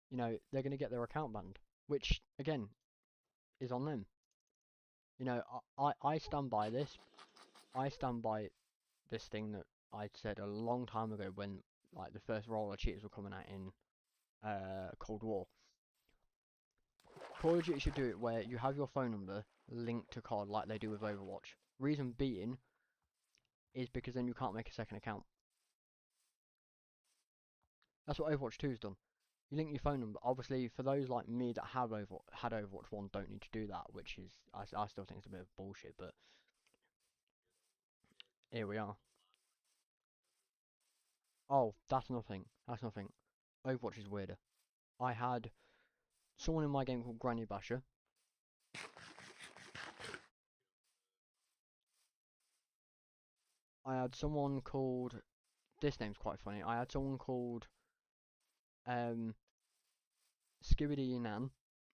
you know, they're going to get their account banned, which again is on them. You know, I stand by this. I stand by this thing that I said a long time ago when like the first roll of cheaters were coming out in Cold War. Call of Duty should do it where you have your phone number linked to COD like they do with Overwatch. Reason being is because then you can't make a second account. That's what Overwatch 2 has done. You link your phone number. Obviously, for those like me that have had Overwatch 1 don't need to do that, which is, I still think it's a bit of bullshit, but here we are. Oh, that's nothing. That's nothing. Overwatch is weirder. I had someone in my game called Granny Basher. I had someone called, this name's quite funny, I had someone called um, Skibidi Nan,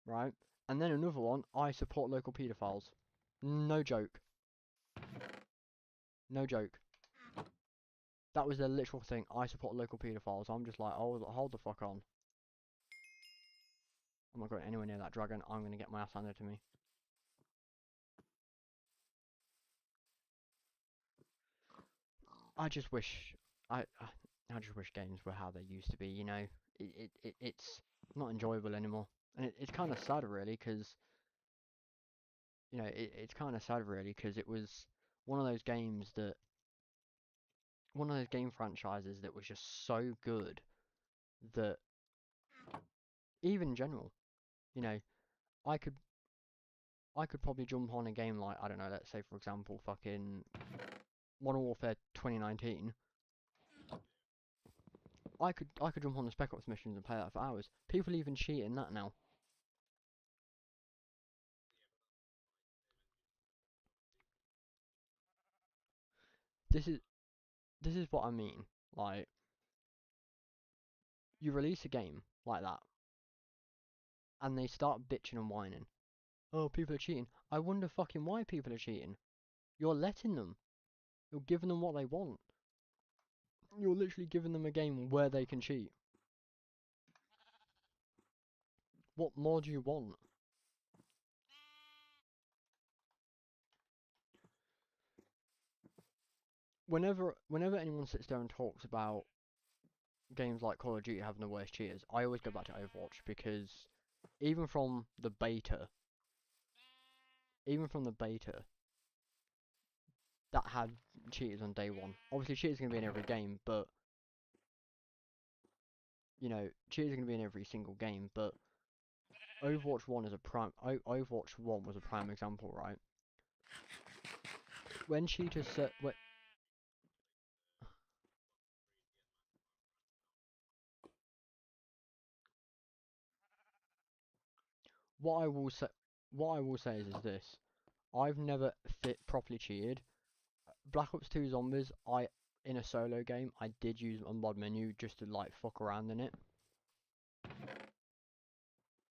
right? And then another one, I support local paedophiles. No joke. No joke. That was a literal thing. I support local paedophiles. I'm just like, oh, hold the fuck on. I'm not going anywhere near that dragon. I'm going to get my ass handed to me. I just wish, I just wish games were how they used to be. You know, it's not enjoyable anymore, and it's kind of sad really, because you know, it's kind of sad really, because it was one of those games that, one of those game franchises that was just so good that even in general, you know, I could I could probably jump on a game like, I don't know, let's say for example fucking Modern Warfare 2019. I could jump on the Spec Ops missions and play that for hours. People even cheat in that now. This is this is what I mean. Like, you release a game like that and they start bitching and whining. Oh, people are cheating. I wonder fucking why people are cheating. You're letting them. You're giving them what they want. You're literally giving them a game where they can cheat. What more do you want? Whenever anyone sits there and talks about games like Call of Duty having the worst cheaters, I always go back to Overwatch, because even from the beta, even from the beta, that had cheaters on day one. Obviously, cheaters are going to be in every game, but you know, cheaters are going to be in every single game. But Overwatch One is a prime. Overwatch One was a prime example, right? When cheaters set, what I will say, is this: I've never fit properly cheated. Black Ops 2 Zombies, in a solo game, I did use a mod menu just to like fuck around in it.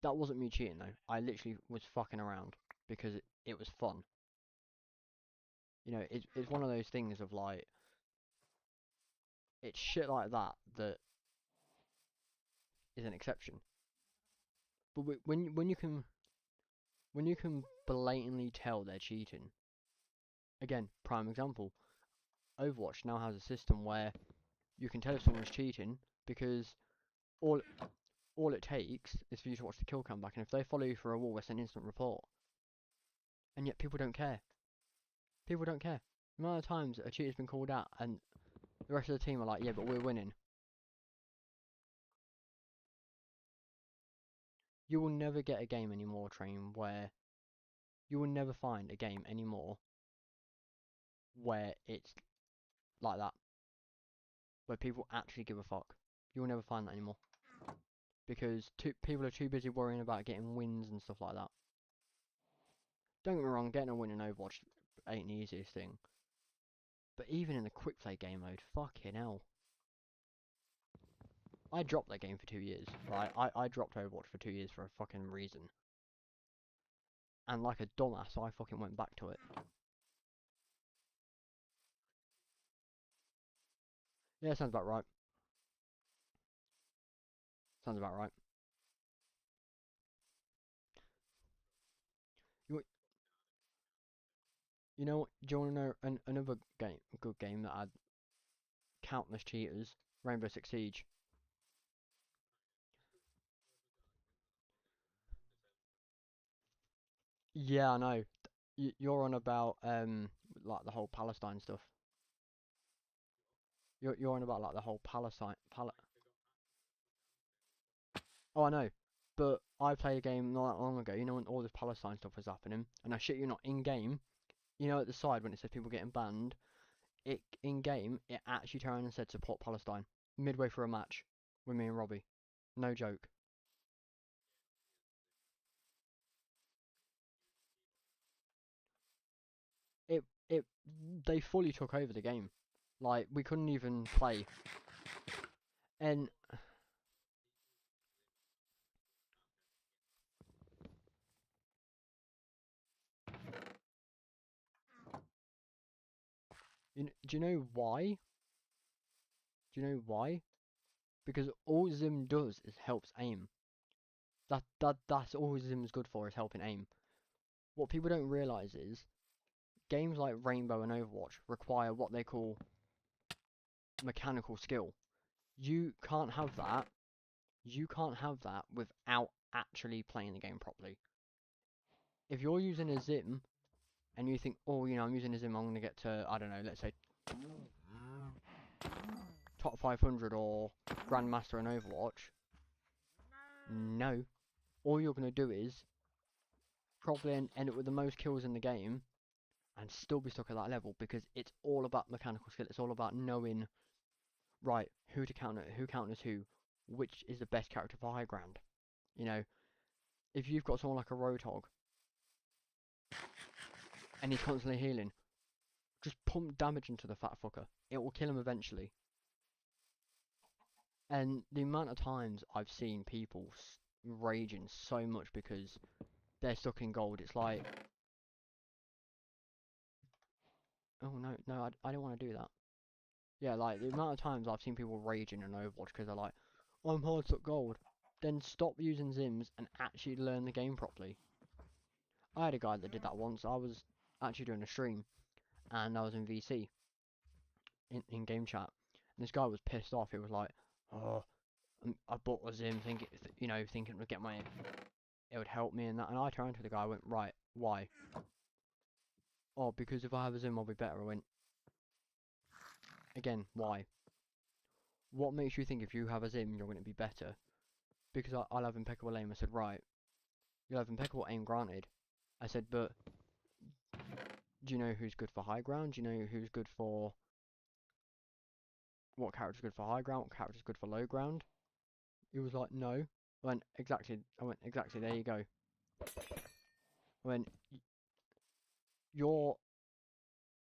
That wasn't me cheating though. I literally was fucking around because it was fun. You know, it's one of those things of like, it's shit like that that is an exception. But when you can blatantly tell they're cheating, again, prime example, Overwatch now has a system where you can tell if someone's cheating because all all it takes is for you to watch the kill cam back, and if they follow you for a wall, it's an instant report. And yet people don't care. People don't care. The amount of times a cheater's been called out and the rest of the team are like, yeah, but we're winning. You will never get a game anymore, Train, where you will never find a game anymore where it's like that, where people actually give a fuck. You will never find that anymore because people are too busy worrying about getting wins and stuff like that. Don't get me wrong, getting a win in Overwatch ain't the easiest thing, but even in the quick play game mode, fucking hell. I dropped that game for 2 years, right? I dropped Overwatch for 2 years for a fucking reason. And like a dumbass, I fucking went back to it. Yeah, sounds about right. Sounds about right. You know what? Do you want to know another good game that had countless cheaters? Rainbow Six Siege. Yeah, I know. You're on about like the whole Palestine stuff. You're on about like the whole Palestine. Oh, I know. But I played a game not that long ago. You know when all this Palestine stuff was happening, and I shit you not, in game. You know at the side when it says people getting banned, it in game it actually turned and said support Palestine midway through a match with me and Robbie. No joke. It they fully took over the game. Like we couldn't even play. And do you know why? Do you know why? Because all Zim does is helps aim. That's all Zim's good for, is helping aim. What people don't realise is games like Rainbow and Overwatch require what they call mechanical skill. You can't have that. You can't have that without actually playing the game properly. If you're using a Zim and you think, oh, I'm using a Zim, I'm gonna get to, I don't know, let's say top 500 or Grandmaster in Overwatch. No. All you're gonna do is probably end up with the most kills in the game and still be stuck at that level, because it's all about mechanical skill. It's all about knowing, right, who to counter, who counters who, which is the best character for high ground. You know, if you've got someone like a Roadhog and he's constantly healing, just pump damage into the fat fucker. It will kill him eventually. And the amount of times I've seen people raging so much because they're stuck in gold, it's like, oh no, no, I don't want to do that. Yeah, like the amount of times I've seen people raging in Overwatch because they're like, I'm hard stuck gold. Then stop using Zims and actually learn the game properly. I had a guy that did that once. I was actually doing a stream and I was in VC in game chat. And this guy was pissed off. He was like, "Oh, I bought a Zim thinking, thinking it would get it would help me and that." And I turned to the guy and went, "Right, why?" "Oh, because if I have a Zim, I'll be better." I went, "Again, why? What makes you think if you have a Zim, you're going to be better?" "Because I'll have impeccable aim." I said, "Right, you'll have impeccable aim, granted." I said, "But do you know who's good for high ground? Do you know who's good for what character's good for high ground? What character's good for low ground?" He was like, "No." I went, "Exactly, there you go." I went, "Your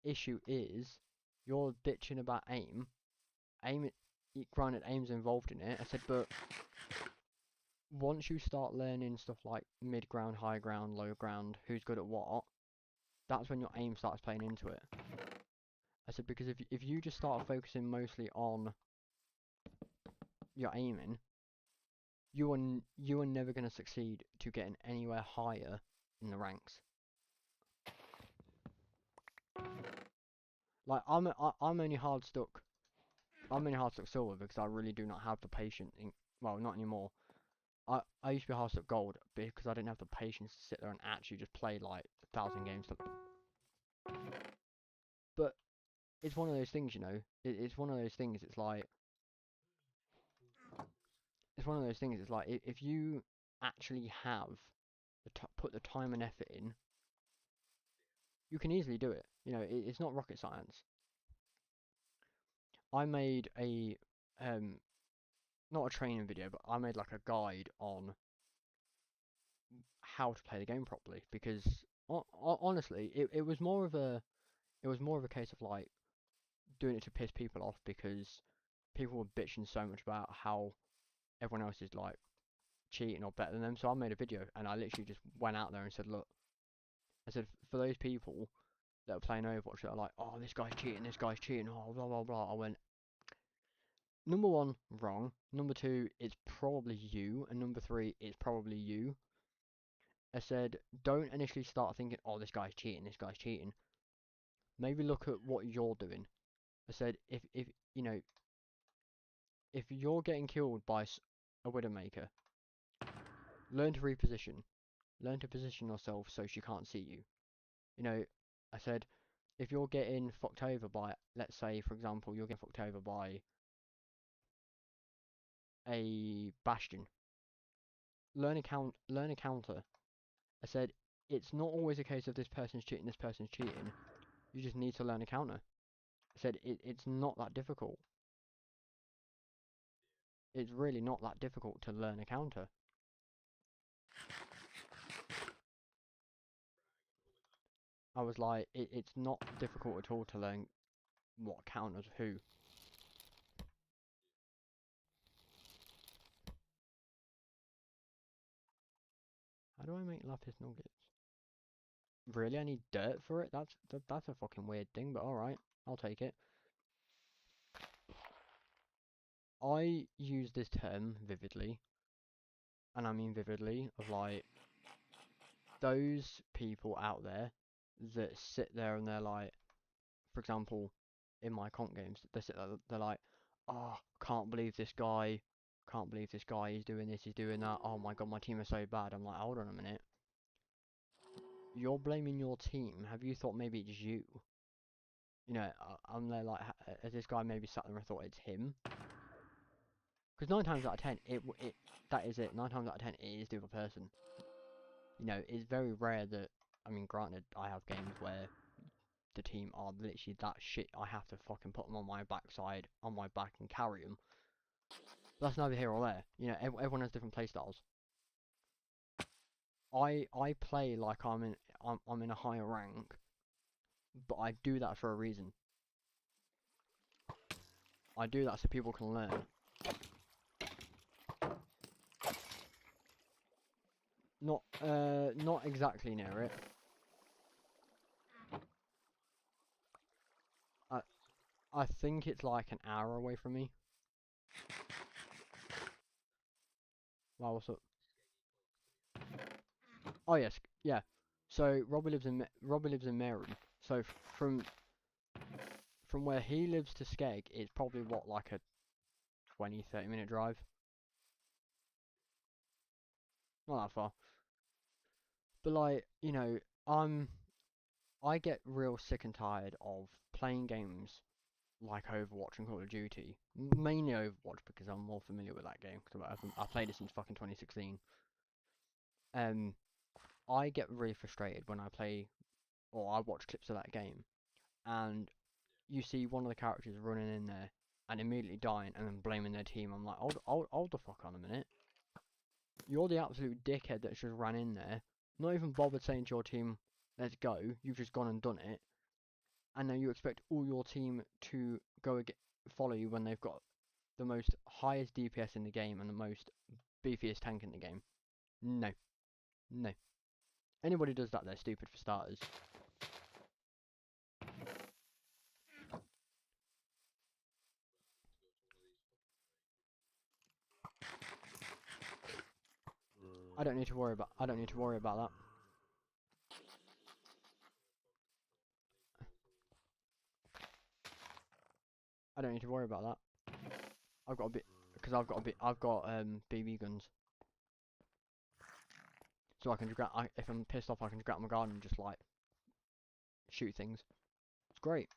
issue is you're bitching about aim. Aim, granted, aim's involved in it." I said, "But once you start learning stuff like mid ground, high ground, low ground, who's good at what, that's when your aim starts playing into it." I said, "Because if you just start focusing mostly on your aiming, you are never going to succeed to getting anywhere higher in the ranks." Like I'm only hard stuck. I'm only hard stuck silver because I really do not have the patience. Well, not anymore. I used to be hard stuck gold because I didn't have the patience to sit there and actually just play like 1,000 games. But it's one of those things, it's one of those things. It's one of those things. It's like if you actually have put the time and effort in, you can easily do it. It's not rocket science. I made a not a training video, but I made like a guide on how to play the game properly, because honestly, it was more of a case of like doing it to piss people off, because people were bitching so much about how everyone else is like cheating or better than them. So I made a video and I literally just went out there and said, look, I said, for those people that are playing Overwatch that are like, oh, this guy's cheating, oh, blah blah blah. I went, number one, wrong. Number two, it's probably you, and number three, it's probably you. I said, don't initially start thinking, oh, this guy's cheating, this guy's cheating. maybe look at what you're doing. I said, if you know, if you're getting killed by a Widowmaker, learn to reposition. Learn to position yourself so she can't see you. You know, I said, if you're getting fucked over by, let's say, for example, you're getting fucked over by a Bastion, learn a counter. I said, it's not always a case of this person's cheating, this person's cheating. You just need to learn a counter. I said, it's not that difficult. It's really not that difficult to learn a counter. I was like, it's not difficult at all to learn what counters who. How do I make lapis nuggets? Really, I need dirt for it? That's a fucking weird thing, but alright, I'll take it. I use this term vividly, and I mean vividly, of like, those people out there that sit there and they're like, for example, in my comp games, they sit there, they're like, oh, can't believe this guy, he's doing this, he's doing that, oh my god, my team is so bad. I'm like, hold on a minute. You're blaming your team. Have you thought maybe it's you? You know, I'm there like, has this guy maybe sat there and thought it's him? Because 9 times out of 10, that is it. 9 times out of 10, it is the other person. You know, it's very rare that, I mean, granted, I have games where the team are literally that shit, I have to fucking put them on my backside, on my back, and carry them. But that's neither here or there. You know, everyone has different playstyles. I play like I'm in a higher rank, but I do that for a reason. I do that so people can learn. Not exactly near it. I think it's like an hour away from me. Wow, what's up? Oh yes, yeah. So Robbie lives in Meru. So from where he lives to Skeg, it's probably what, like a 20-30 minute drive. Not that far. But like, you know, I get real sick and tired of playing games like Overwatch and Call of Duty. Mainly Overwatch because I'm more familiar with that game because I played it since fucking 2016. I get really frustrated when I play or I watch clips of that game and you see one of the characters running in there and immediately dying and then blaming their team. I'm like, hold the fuck on a minute. You're the absolute dickhead that's just ran in there, not even bothered saying to your team, let's go. You've just gone and done it. And now you expect all your team to follow you when they've got the most highest DPS in the game and the most beefiest tank in the game. No. No. Anybody does that, they're stupid for starters. I don't need to worry about that. I don't need to worry about that. I've got a bit because I've got BB guns. So I can just if I'm pissed off I can just grab my gun and just like shoot things. It's great.